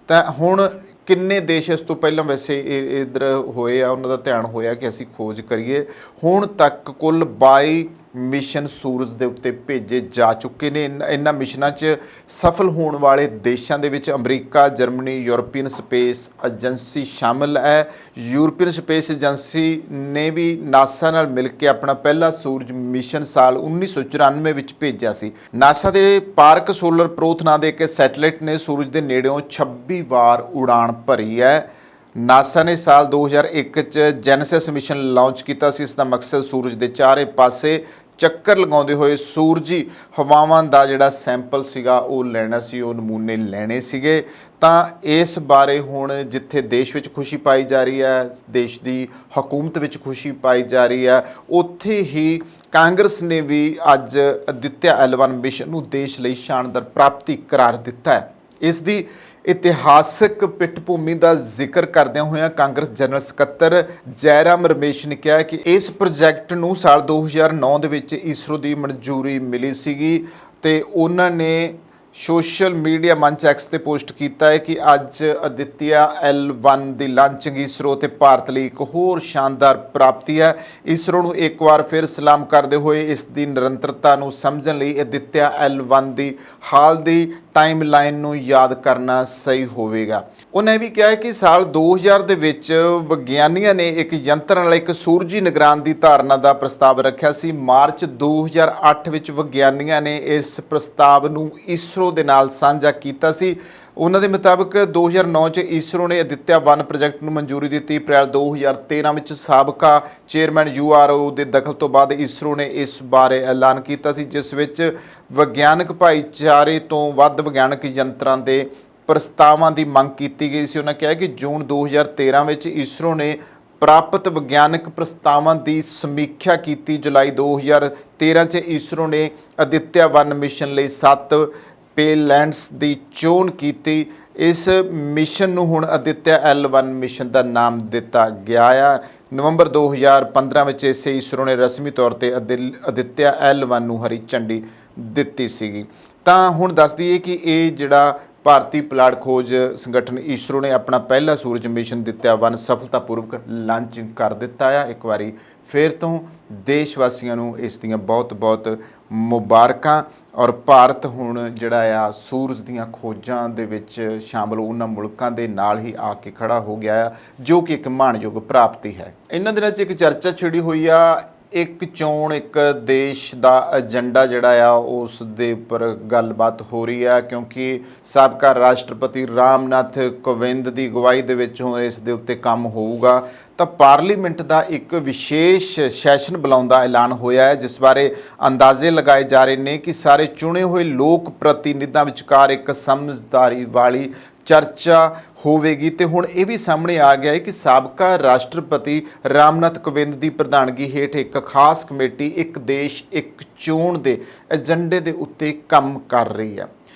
Speaker 1: ਤਾਂ ਹੁਣ ਕਿੰਨੇ ਦੇਸ਼ ਇਸ ਤੋਂ ਪਹਿਲਾਂ ਵੈਸੇ ਇੱਧਰ ਹੋਏ ਆ, ਉਹਨਾਂ ਦਾ ਧਿਆਨ ਹੋਇਆ ਕਿ ਅਸੀਂ ਖੋਜ ਕਰੀਏ। ਹੁਣ ਤੱਕ ਕੁੱਲ 22 ਮਿਸ਼ਨ ਸੂਰਜ ਦੇ ਉੱਤੇ ਭੇਜੇ ਜਾ ਚੁੱਕੇ ਨੇ। ਇਹਨਾਂ ਮਿਸ਼ਨਾਂ 'ਚ ਸਫਲ ਹੋਣ ਵਾਲੇ ਦੇਸ਼ਾਂ ਦੇ ਵਿੱਚ America, Germany, European space agency ਸ਼ਾਮਿਲ ਹੈ। ਯੂਰਪੀਅਨ ਸਪੇਸ ਏਜੰਸੀ ਨੇ ਵੀ ਨਾਸਾ ਨਾਲ ਮਿਲ ਕੇ ਆਪਣਾ ਪਹਿਲਾ ਸੂਰਜ ਮਿਸ਼ਨ ਸਾਲ 1994 ਵਿੱਚ ਭੇਜਿਆ ਸੀ। ਨਾਸਾ ਦੇ ਪਾਰਕ ਸੋਲਰ ਪ੍ਰੋਥ ਨਾਂ ਦੇ ਇੱਕ ਸੈਟੇਲਾਈਟ ਨੇ ਸੂਰਜ ਦੇ ਨੇੜਿਓਂ 26 ਵਾਰ ਉਡਾਨ ਭਰੀ ਹੈ। ਨਾਸਾ ਨੇ ਸਾਲ 2001 'ਚ ਜੈਨੇਸਿਸ ਮਿਸ਼ਨ ਲਾਂਚ ਕੀਤਾ ਸੀ। ਇਸ ਦਾ ਮਕਸਦ ਸੂਰਜ ਦੇ ਚਾਰੇ ਪਾਸੇ ਚੱਕਰ ਲਗਾਉਂਦੇ ਹੋਏ ਸੂਰਜੀ ਹਵਾਵਾਂ ਦਾ ਜਿਹੜਾ ਸੈਂਪਲ ਸੀਗਾ ਉਹ ਲੈਣਾ ਸੀ, ਉਹ ਨਮੂਨੇ ਲੈਣੇ ਸੀਗੇ। ਤਾਂ ਇਸ ਬਾਰੇ ਹੁਣ ਜਿੱਥੇ ਦੇਸ਼ ਵਿੱਚ ਖੁਸ਼ੀ ਪਾਈ ਜਾ ਰਹੀ ਹੈ, ਦੇਸ਼ ਦੀ ਹਕੂਮਤ ਵਿੱਚ ਖੁਸ਼ੀ ਪਾਈ ਜਾ ਰਹੀ ਹੈ, ਉੱਥੇ ਹੀ ਕਾਂਗਰਸ ਨੇ ਵੀ ਅੱਜ ਆਦਿਤਿਆ L1 ਮਿਸ਼ਨ ਨੂੰ ਦੇਸ਼ ਲਈ ਸ਼ਾਨਦਾਰ ਪ੍ਰਾਪਤੀ ਕਰਾਰ ਦਿੱਤਾ ਹੈ। ਇਸ ਦੀ ਇਤਿਹਾਸਕ ਪਿੱਠਭੂਮੀ ਦਾ ਜ਼ਿਕਰ ਕਰਦਿਆਂ ਹੋਇਆਂ ਕਾਂਗਰਸ ਜਨਰਲ ਸਕੱਤਰ ਜੈਰਾਮ ਰਮੇਸ਼ ਨੇ ਕਿਹਾ ਕਿ ਇਸ ਪ੍ਰੋਜੈਕਟ ਨੂੰ ਸਾਲ 2009 ਦੇ ਵਿੱਚ ਇਸਰੋ ਦੀ ਮਨਜ਼ੂਰੀ ਮਿਲੀ ਸੀਗੀ ਤੇ ਉਹਨਾਂ ਨੇ ਸੋਸ਼ਲ ਮੀਡੀਆ ਮੰਚ ਐਕਸ ਤੇ ਪੋਸਟ ਕੀਤਾ ਹੈ ਕਿ ਅੱਜ ਆਦਿਤਿਆ L1 ਦੀ ਲਾਂਚਿੰਗ ਇਸਰੋ ਤੇ ਭਾਰਤ ਲਈ ਇੱਕ ਹੋਰ ਸ਼ਾਨਦਾਰ ਪ੍ਰਾਪਤੀ ਹੈ। ਇਸਰੋ ਨੂੰ ਇੱਕ ਵਾਰ ਫਿਰ ਸਲਾਮ ਕਰਦੇ ਹੋਏ ਇਸ ਦੀ ਨਿਰੰਤਰਤਾ ਨੂੰ ਸਮਝਣ ਲਈ ਆਦਿਤਿਆ L1 ਦੀ ਹਾਲ ਦੀ ਟਾਈਮਲਾਈਨ ਨੂੰ ਯਾਦ ਕਰਨਾ ਸਹੀ ਹੋਵੇਗਾ। ਉਹਨੇ ਵੀ ਕਿਹਾ ਕਿ ਸਾਲ 2000 ਦੇ ਵਿੱਚ ਵਿਗਿਆਨੀਆਂ ਨੇ ਇੱਕ ਯੰਤਰ ਨਾਲ ਇੱਕ ਸੂਰਜੀ ਨਿਗਰਾਨ ਦੀ ਧਾਰਨਾ ਦਾ ਪ੍ਰਸਤਾਵ ਰੱਖਿਆ ਸੀ। ਮਾਰਚ 2008 ਵਿੱਚ ਵਿਗਿਆਨੀਆਂ ਨੇ ਇਸ ਪ੍ਰਸਤਾਵ ਨੂੰ ਇਸਰੋ ਦੇ ਨਾਲ ਸਾਂਝਾ ਕੀਤਾ ਸੀ। ਉਹਨਾਂ ਦੇ ਮੁਤਾਬਕ 2009 'ਚ ਇਸਰੋ ਨੇ ਆਦਿਤਿਆ 1 ਪ੍ਰੋਜੈਕਟ ਨੂੰ ਮਨਜ਼ੂਰੀ ਦਿੱਤੀ। ਅਪ੍ਰੈਲ 2013 ਵਿੱਚ ਸਾਬਕਾ ਚੇਅਰਮੈਨ URO ਦੇ ਦਖਲ ਤੋਂ ਬਾਅਦ ਇਸਰੋ ਨੇ ਇਸ ਬਾਰੇ ਐਲਾਨ ਕੀਤਾ ਸੀ, ਜਿਸ ਵਿੱਚ ਵਿਗਿਆਨਕ ਭਾਈਚਾਰੇ ਤੋਂ ਵੱਧ ਵਿਗਿਆਨਕ ਯੰਤਰਾਂ ਦੇ ਪ੍ਰਸਤਾਵਾਂ ਦੀ ਮੰਗ ਕੀਤੀ ਗਈ ਸੀ। ਉਹਨਾਂ ਕਿਹਾ ਕਿ ਜੂਨ 2013 ਵਿੱਚ ਇਸਰੋ ਨੇ ਪ੍ਰਾਪਤ ਵਿਗਿਆਨਕ ਪ੍ਰਸਤਾਵਾਂ ਦੀ ਸਮੀਖਿਆ ਕੀਤੀ। ਜੁਲਾਈ 2013 'ਚ ਇਸਰੋ ਨੇ ਆਦਿਤਿਆ 1 ਮਿਸ਼ਨ ਲਈ 7 ਪੇਲੈਂਡਸ ਦੀ ਚੋਣ ਕੀਤੀ। ਇਸ ਮਿਸ਼ਨ ਨੂੰ ਹੁਣ ਆਦਿਤਿਆ L1 ਮਿਸ਼ਨ ਦਾ ਨਾਮ ਦਿੱਤਾ ਗਿਆ ਆ। ਨਵੰਬਰ 2015 ਵਿੱਚ ਇਸੇ ਇਸਰੋ ਨੇ ਰਸਮੀ ਤੌਰ ਤੇ ਆਦਿਤਿਆ L1 ਨੂੰ ਹਰੀ ਝੰਡੀ ਦਿੱਤੀ ਸੀਗੀ। ਤਾਂ ਹੁਣ ਦੱਸ ਦਈਏ ਕਿ ਇਹ ਜਿਹੜਾ ਭਾਰਤੀ ਪੁਲਾੜ ਖੋਜ ਸੰਗਠਨ ਇਸਰੋ ਨੇ ਆਪਣਾ ਪਹਿਲਾ ਸੂਰਜ ਮਿਸ਼ਨ ਆਦਿਤਿਆ 1 ਸਫਲਤਾਪੂਰਵਕ ਲਾਂਚਿੰਗ ਕਰ ਦਿੱਤਾ ਆ। ਇੱਕ ਵਾਰੀ ਫਿਰ ਤੋਂ ਦੇਸ਼ ਵਾਸੀਆਂ ਨੂੰ ਇਸ ਦੀਆਂ ਬਹੁਤ-ਬਹੁਤ ਮੁਬਾਰਕਾਂ। ਔਰ ਭਾਰਤ ਹੁਣ ਜਿਹੜਾ ਆ ਸੂਰਜ ਦੀਆਂ ਖੋਜਾਂ ਦੇ ਵਿੱਚ ਸ਼ਾਮਲ ਉਹਨਾਂ ਮੁਲਕਾਂ ਦੇ ਨਾਲ ਹੀ ਆ ਕੇ ਖੜਾ ਹੋ ਗਿਆ ਆ, ਜੋ ਕਿ ਇੱਕ ਮਾਣਯੋਗ ਪ੍ਰਾਪਤੀ ਹੈ। ਇਹਨਾਂ ਦਿਨਾਂ 'ਚ ਇੱਕ ਚਰਚਾ ਛਿੜੀ ਹੋਈ ਆ, ਇੱਕ ਚੋਣ ਇੱਕ ਦੇਸ਼ ਦਾ ਏਜੰਡਾ ਜਿਹੜਾ ਆ ਉਸ ਦੇ ਉੱਪਰ ਗੱਲਬਾਤ ਹੋ ਰਹੀ ਆ, ਕਿਉਂਕਿ ਸਾਬਕਾ ਰਾਸ਼ਟਰਪਤੀ ਰਾਮਨਾਥ ਕੋਵਿੰਦ ਦੀ ਅਗਵਾਈ ਦੇ ਵਿੱਚ ਹੁਣ ਇਸ ਦੇ ਉੱਤੇ ਕੰਮ ਹੋਊਗਾ। ਤਾਂ ਪਾਰਲੀਮੈਂਟ ਦਾ ਇੱਕ ਵਿਸ਼ੇਸ਼ ਸੈਸ਼ਨ ਬੁਲਾਉਣ ਦਾ ਐਲਾਨ ਹੋਇਆ ਹੈ, ਜਿਸ ਬਾਰੇ ਅੰਦਾਜ਼ੇ ਲਗਾਏ ਜਾ ਰਹੇ ਨੇ ਕਿ ਸਾਰੇ ਚੁਣੇ ਹੋਏ ਲੋਕ ਪ੍ਰਤੀਨਿਧਾਂ ਵਿਚਕਾਰ ਇੱਕ ਸਮਝਦਾਰੀ ਵਾਲੀ ਚਰਚਾ ਹੋਵੇਗੀ। ਤੇ ਹੁਣ ਇਹ ਵੀ ਸਾਹਮਣੇ ਆ ਗਿਆ ਹੈ ਕਿ ਸਾਬਕਾ ਰਾਸ਼ਟਰਪਤੀ ਰਾਮਨਾਥ ਕੋਵਿੰਦ ਦੀ ਪ੍ਰਧਾਨਗੀ ਹੇਠ ਇੱਕ ਖਾਸ ਕਮੇਟੀ ਇੱਕ ਦੇਸ਼ ਇੱਕ ਚੋਣ ਦੇ ਏਜੰਡੇ ਦੇ ਉੱਤੇ ਕੰਮ ਕਰ ਰਹੀ ਹੈ।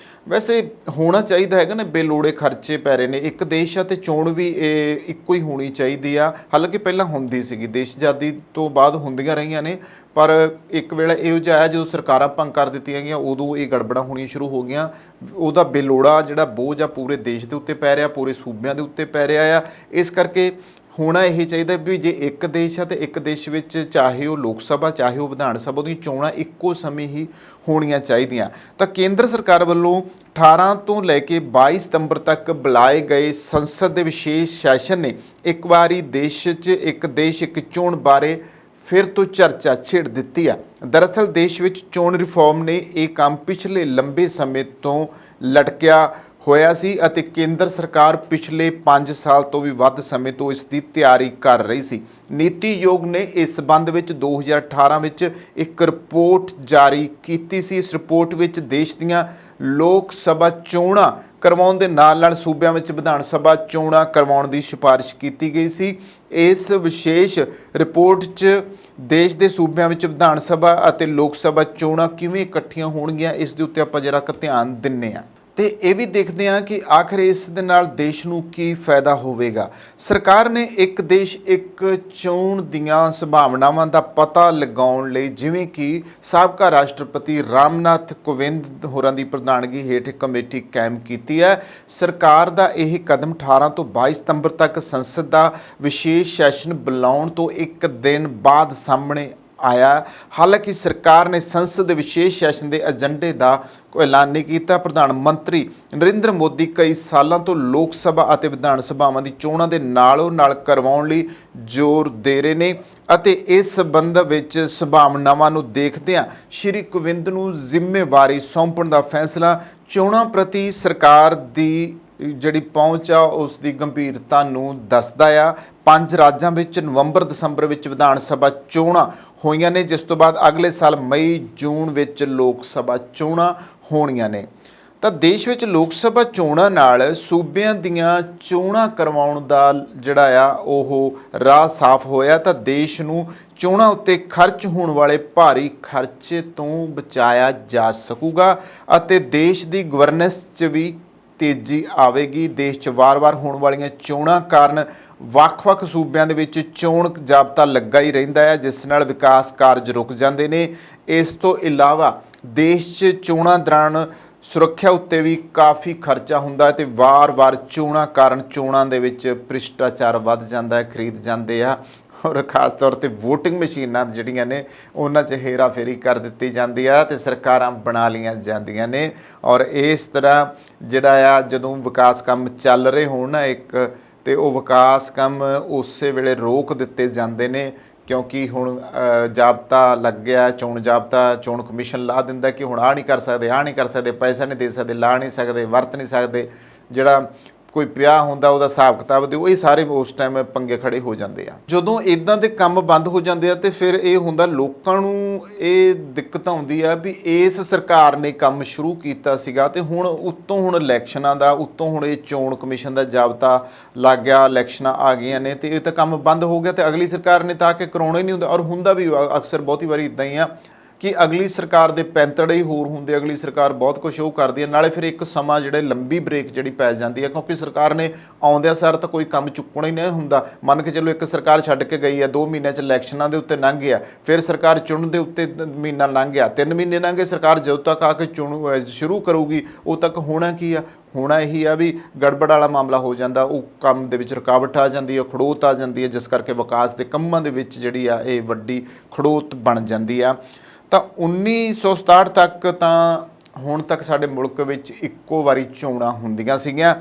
Speaker 1: ਵੈਸੇ ਹੋਣਾ ਚਾਹੀਦਾ ਹੈਗਾ ਨਾ, ਬੇਲੋੜੇ ਖਰਚੇ ਪੈ ਰਹੇ ਨੇ। ਇੱਕ ਦੇਸ਼ ਆ ਤੇ ਚੋਣ ਵੀ ਇਹ ਇੱਕੋ ਹੀ ਹੋਣੀ ਚਾਹੀਦੀ ਆ। ਹਾਲਾਂਕਿ ਪਹਿਲਾਂ ਹੁੰਦੀ ਸੀਗੀ, ਦੇਸ਼ ਆਜ਼ਾਦੀ ਤੋਂ ਬਾਅਦ ਹੁੰਦੀਆਂ ਰਹੀਆਂ ਨੇ, ਪਰ ਇੱਕ ਵੇਲਾ ਇਹੋ ਜਿਹਾ ਆਇਆ ਜਦੋਂ ਸਰਕਾਰਾਂ ਭੰਗ ਕਰ ਦਿੱਤੀਆਂ ਗਈਆਂ, ਉਦੋਂ ਇਹ ਗੜਬੜਾਂ ਹੋਣੀਆਂ ਸ਼ੁਰੂ ਹੋ ਗਈਆਂ। ਉਹਦਾ ਬੇਲੋੜਾ ਜਿਹੜਾ ਬੋਝ ਆ ਪੂਰੇ ਦੇਸ਼ ਦੇ ਉੱਤੇ ਪੈ ਰਿਹਾ, ਪੂਰੇ ਸੂਬਿਆਂ ਦੇ ਉੱਤੇ ਪੈ ਰਿਹਾ ਆ। ਇਸ ਕਰਕੇ ਹੋਣਾ ਇਹ ਚਾਹੀਦਾ ਵੀ ਜੇ ਇੱਕ ਦੇਸ਼ ਆ ਤੇ ਇੱਕ ਦੇਸ਼ ਵਿੱਚ ਚਾਹੇ ਉਹ ਲੋਕ ਸਭਾ ਚਾਹੇ ਉਹ ਵਿਧਾਨ ਸਭਾ, ਉਹਦੀਆਂ ਚੋਣਾਂ ਇੱਕੋ ਸਮੇਂ ਹੀ ਹੋਣੀਆਂ ਚਾਹੀਦੀਆਂ। ਤਾਂ ਕੇਂਦਰ ਸਰਕਾਰ ਵੱਲੋਂ 18 ਤੋਂ ਲੈ ਕੇ 22 ਸਤੰਬਰ ਤੱਕ ਬੁਲਾਏ ਗਏ ਸੰਸਦ ਦੇ ਵਿਸ਼ੇਸ਼ ਸੈਸ਼ਨ ਨੇ ਇੱਕ ਵਾਰੀ ਦੇਸ਼ 'ਚ ਇੱਕ ਦੇਸ਼ ਇੱਕ ਚੋਣ ਬਾਰੇ ਫਿਰ ਤੋਂ ਚਰਚਾ ਛੇੜ ਦਿੱਤੀ ਹੈ। ਦਰਅਸਲ ਦੇਸ਼ ਵਿੱਚ ਚੋਣ ਰਿਫਾਰਮ ਨੇ ਇਹ ਕੰਮ ਪਿਛਲੇ ਲੰਬੇ ਸਮੇਂ ਤੋਂ ਲਟਕਿਆ ਹੋਇਆ ਸੀ ਅਤੇ ਕੇਂਦਰ ਸਰਕਾਰ ਪਿਛਲੇ 5 ਸਾਲ ਤੋਂ ਵੀ ਵੱਧ ਸਮੇਂ ਤੋਂ ਇਸ ਦੀ ਤਿਆਰੀ ਕਰ ਰਹੀ ਸੀ। ਨੀਤੀ ਆਯੋਗ ਨੇ ਇਸ ਸੰਬੰਧ ਵਿੱਚ 2018 ਵਿੱਚ ਇੱਕ ਰਿਪੋਰਟ ਜਾਰੀ ਕੀਤੀ ਸੀ। ਇਸ ਰਿਪੋਰਟ ਵਿੱਚ ਦੇਸ਼ ਦੀਆਂ ਲੋਕ ਸਭਾ ਚੋਣਾਂ ਕਰਵਾਉਣ ਦੇ ਨਾਲ ਸੂਬਿਆਂ ਵਿੱਚ ਵਿਧਾਨ ਸਭਾ ਚੋਣਾਂ ਕਰਵਾਉਣ ਦੀ ਸਿਫਾਰਿਸ਼ ਕੀਤੀ ਗਈ ਸੀ। ਇਸ ਵਿਸ਼ੇਸ਼ ਰਿਪੋਰਟ 'ਚ ਦੇਸ਼ ਦੇ ਸੂਬਿਆਂ ਵਿੱਚ ਵਿਧਾਨ ਸਭਾ ਅਤੇ ਲੋਕ ਸਭਾ ਚੋਣਾਂ ਕਿਵੇਂ ਇਕੱਠੀਆਂ ਹੋਣਗੀਆਂ ਇਸ ਦੇ ਉੱਤੇ ਆਪਾਂ ਜਰਾ ਧਿਆਨ ਦਿੰਨੇ ਆ ਤੇ ਇਹ ਵੀ ਦੇਖਦੇ ਹਾਂ ਕਿ ਆਖਰ ਇਸ ਦੇ ਨਾਲ ਦੇਸ਼ ਨੂੰ ਕੀ ਫਾਇਦਾ ਹੋਵੇਗਾ। ਸਰਕਾਰ ਨੇ ਇੱਕ ਦੇਸ਼ ਇੱਕ ਚੋਣ ਦੀਆਂ ਸੰਭਾਵਨਾਵਾਂ ਦਾ ਪਤਾ ਲਗਾਉਣ ਲਈ ਜਿਵੇਂ ਕਿ ਸਾਬਕਾ ਰਾਸ਼ਟਰਪਤੀ ਰਾਮਨਾਥ ਕੋਵਿੰਦ ਹੋਰਾਂ ਦੀ ਪ੍ਰਧਾਨਗੀ ਹੇਠ ਕਮੇਟੀ ਕਾਇਮ ਕੀਤੀ ਹੈ। ਸਰਕਾਰ ਦਾ ਇਹ ਕਦਮ 18 ਤੋਂ 22 ਸਤੰਬਰ ਤੱਕ ਸੰਸਦ ਦਾ ਵਿਸ਼ੇਸ਼ ਸੈਸ਼ਨ ਬੁਲਾਉਣ ਤੋਂ ਇੱਕ ਦਿਨ ਬਾਅਦ ਸਾਹਮਣੇ ਆਇਆ। ਹਾਲਾਂਕਿ ਸਰਕਾਰ ਨੇ ਸੰਸਦ ਦੇ ਵਿਸ਼ੇਸ਼ ਸੈਸ਼ਨ ਦੇ ਏਜੰਡੇ ਦਾ ਕੋਈ ਐਲਾਨ ਨਹੀਂ ਕੀਤਾ। ਪ੍ਰਧਾਨ ਮੰਤਰੀ ਨਰਿੰਦਰ ਮੋਦੀ ਕਈ ਸਾਲਾਂ ਤੋਂ ਲੋਕ ਸਭਾ ਅਤੇ ਵਿਧਾਨ ਸਭਾਵਾਂ ਦੀ ਚੋਣਾਂ ਦੇ ਨਾਲੋਂ ਨਾਲ ਕਰਵਾਉਣ ਲਈ ਜ਼ੋਰ ਦੇ ਰਹੇ ਨੇ ਅਤੇ ਇਸ ਸੰਬੰਧ ਵਿੱਚ ਸੰਭਾਵਨਾਵਾਂ ਨੂੰ ਦੇਖਦਿਆਂ ਸ਼੍ਰੀ ਕੋਵਿੰਦ ਨੂੰ ਜ਼ਿੰਮੇਵਾਰੀ ਸੌਂਪਣ ਦਾ ਫੈਸਲਾ ਚੋਣਾਂ ਪ੍ਰਤੀ ਸਰਕਾਰ ਦੀ ਜਿਹੜੀ ਪਹੁੰਚ ਆ ਉਸ ਦੀ ਗੰਭੀਰਤਾ ਨੂੰ ਦੱਸਦਾ ਆ। 5 ਰਾਜਾਂ ਵਿੱਚ ਨਵੰਬਰ ਦਸੰਬਰ ਵਿੱਚ ਵਿਧਾਨ ਸਭਾ ਚੋਣਾਂ ਹੋਈਆਂ ਨੇ, ਜਿਸ ਤੋਂ ਬਾਅਦ ਅਗਲੇ ਸਾਲ ਮਈ ਜੂਨ ਵਿੱਚ ਲੋਕ ਸਭਾ ਚੋਣਾਂ ਹੋਣੀਆਂ ਨੇ। ਤਾਂ ਦੇਸ਼ ਵਿੱਚ ਲੋਕ ਸਭਾ ਚੋਣਾਂ ਨਾਲ ਸੂਬਿਆਂ ਦੀਆਂ ਚੋਣਾਂ ਕਰਵਾਉਣ ਦਾ ਜਿਹੜਾ ਆ ਉਹ ਰਾਹ ਸਾਫ਼ ਹੋਇਆ ਤਾਂ ਦੇਸ਼ ਨੂੰ ਚੋਣਾਂ ਉੱਤੇ ਖਰਚ ਹੋਣ ਵਾਲੇ ਭਾਰੀ ਖਰਚੇ ਤੋਂ ਬਚਾਇਆ ਜਾ ਸਕੂਗਾ ਅਤੇ ਦੇਸ਼ ਦੀ ਗਵਰਨੈਂਸ 'ਚ ਵੀ ਤੇਜ਼ੀ ਆਵੇਗੀ। ਦੇਸ਼ 'ਚ ਵਾਰ-ਵਾਰ ਹੋਣ ਵਾਲੀਆਂ ਚੋਣਾਂ ਕਾਰਨ ਵੱਖ-ਵੱਖ ਸੂਬਿਆਂ ਦੇ ਵਿੱਚ ਚੋਣ ਜਾਬਤਾ ਲੱਗਾ ਹੀ ਰਹਿੰਦਾ ਹੈ, ਜਿਸ ਨਾਲ ਵਿਕਾਸ ਕਾਰਜ ਰੁਕ ਜਾਂਦੇ ਨੇ। ਇਸ ਤੋਂ ਇਲਾਵਾ ਦੇਸ਼ 'ਚ ਚੋਣਾਂ ਦੌਰਾਨ ਸੁਰੱਖਿਆ ਉੱਤੇ ਵੀ ਕਾਫੀ ਖਰਚਾ ਹੁੰਦਾ ਹੈ ਤੇ ਵਾਰ-ਵਾਰ ਚੋਣਾਂ ਕਾਰਨ ਚੋਣਾਂ ਦੇ ਵਿੱਚ ਭ੍ਰਿਸ਼ਟਾਚਾਰ ਵੱਧ ਜਾਂਦਾ ਹੈ, ਖਰੀਦ ਜਾਂਦੇ ਆ ਔਰ ਖਾਸ ਤੌਰ ਤੇ ਵੋਟਿੰਗ ਮਸ਼ੀਨਾਂ ਜਿਹੜੀਆਂ ਨੇ ਉਹਨਾਂ 'ਚ ਹੇਰਾ ਫੇਰੀ ਕਰ ਦਿੱਤੀ ਜਾਂਦੀ ਆ ਤੇ ਸਰਕਾਰਾਂ ਬਣਾ ਲਈਆਂ ਜਾਂਦੀਆਂ ਨੇ। ਔਰ ਇਸ ਤਰ੍ਹਾਂ ਜਿਹੜਾ ਆ ਜਦੋਂ ਵਿਕਾਸ ਕੰਮ ਚੱਲ ਰਹੇ ਹੋਣ ਨਾ ਇੱਕ ਤੇ ਉਹ ਵਿਕਾਸ ਕੰਮ ਉਸੇ ਵੇਲੇ ਰੋਕ ਦਿੱਤੇ ਜਾਂਦੇ ਨੇ ਕਿਉਂਕਿ ਹੁਣ ਜਾਬਤਾ ਲੱਗ ਗਿਆ, ਚੋਣ ਜਾਬਤਾ, ਚੋਣ ਕਮਿਸ਼ਨ ਲਾ ਦਿੰਦਾ ਕਿ ਹੁਣ ਆਹ ਨਹੀਂ ਕਰ ਸਕਦੇ, ਆਹ ਨਹੀਂ ਕਰ ਸਕਦੇ, ਪੈਸਾ ਨਹੀਂ ਦੇ ਸਕਦੇ, ਲਾ ਨਹੀਂ ਸਕਦੇ, ਵਰਤ ਨਹੀਂ ਸਕਦੇ। ਜਿਹੜਾ ਕੋਈ ਪਿਆ ਹੁੰਦਾ ਉਹਦਾ ਹਿਸਾਬ ਕਿਤਾਬ ਦੇ ਉਹ ਸਾਰੇ ਉਸ ਟਾਈਮ ਪੰਗੇ ਖੜੇ ਹੋ ਜਾਂਦੇ ਆ। ਜਦੋਂ ਇਦਾਂ ਦੇ ਕੰਮ ਬੰਦ ਹੋ ਜਾਂਦੇ ਆ ਤੇ ਫਿਰ ਇਹ ਹੁੰਦਾ ਲੋਕਾਂ ਨੂੰ ਇਹ ਦਿੱਕਤ ਆਉਂਦੀ ਆ ਵੀ ਇਸ ਸਰਕਾਰ ਨੇ ਕੰਮ ਸ਼ੁਰੂ ਕੀਤਾ ਸੀਗਾ ਤੇ ਹੁਣ ਇਲੈਕਸ਼ਨਾਂ ਦਾ ਹੁਣ ਇਹ ਚੋਣ ਕਮਿਸ਼ਨ ਦਾ ਜਾਬਤਾ ਲੱਗ ਗਿਆ, ਇਲੈਕਸ਼ਨਾਂ ਆ ਗਈਆਂ ਨੇ ਤੇ ਇਹ ਤਾਂ ਕੰਮ ਬੰਦ ਹੋ ਗਿਆ ਤੇ ਅਗਲੀ ਸਰਕਾਰ ਨੇ ਤਾਂ ਕਿ ਕਰਾਉਣਾ ਹੀ ਨਹੀਂ ਹੁੰਦਾ। ਔਰ ਹੁੰਦਾ ਵੀ ਅਕਸਰ ਬਹੁਤੀ ਵਾਰੀ ਇੱਦਾਂ ਹੀ ਆ ਕਿ ਅਗਲੀ ਸਰਕਾਰ ਦੇ ਪੈਂਤੜੇ ਹੀ ਹੋਰ ਹੁੰਦੇ, ਅਗਲੀ ਸਰਕਾਰ ਬਹੁਤ ਕੁਛ ਉਹ ਕਰਦੀ ਹੈ ਨਾਲੇ ਫਿਰ ਇੱਕ ਸਮਾਂ ਜਿਹੜੇ ਲੰਬੀ ਬ੍ਰੇਕ ਜਿਹੜੀ ਪੈ ਜਾਂਦੀ ਹੈ ਕਿਉਂਕਿ ਸਰਕਾਰ ਨੇ ਆਉਂਦਿਆਂ ਸਾਰ ਤਾਂ ਕੋਈ ਕੰਮ ਚੁੱਕਣਾ ਹੀ ਨਹੀਂ ਹੁੰਦਾ। ਮੰਨ ਕੇ ਚੱਲੋ ਇੱਕ ਸਰਕਾਰ ਛੱਡ ਕੇ ਗਈ ਹੈ, 2 ਮਹੀਨਿਆਂ 'ਚ ਇਲੈਕਸ਼ਨਾਂ ਦੇ ਉੱਤੇ ਲੰਘ ਗਿਆ, ਫਿਰ ਸਰਕਾਰ ਚੁਣਨ ਦੇ ਉੱਤੇ ਮਹੀਨਾ ਲੰਘ ਗਿਆ, 3 ਮਹੀਨੇ ਲੰਘ ਗਏ, ਸਰਕਾਰ ਜਦੋਂ ਤੱਕ ਆ ਕੇ ਚੁਣ ਸ਼ੁਰੂ ਕਰੂਗੀ ਉਦੋਂ ਤੱਕ ਹੋਣਾ ਕੀ ਆ? ਹੋਣਾ ਇਹੀ ਆ ਵੀ ਗੜਬੜ ਵਾਲਾ ਮਾਮਲਾ ਹੋ ਜਾਂਦਾ, ਉਹ ਕੰਮ ਦੇ ਵਿੱਚ ਰੁਕਾਵਟ ਆ ਜਾਂਦੀ ਹੈ, ਖੜੋਤ ਆ ਜਾਂਦੀ ਹੈ, ਜਿਸ ਕਰਕੇ ਵਿਕਾਸ ਦੇ ਕੰਮਾਂ ਦੇ ਵਿੱਚ ਜਿਹੜੀ ਆ ਇਹ ਵੱਡੀ ਖੜੋਤ ਬਣ ਜਾਂਦੀ ਆ। ਤਾਂ 1967 ਤੱਕ ਤਾਂ ਹੁਣ ਤੱਕ ਸਾਡੇ ਮੁਲਕ ਵਿੱਚ ਇੱਕੋ ਵਾਰੀ ਚੋਣਾਂ ਹੁੰਦੀਆਂ ਸੀਗੀਆਂ।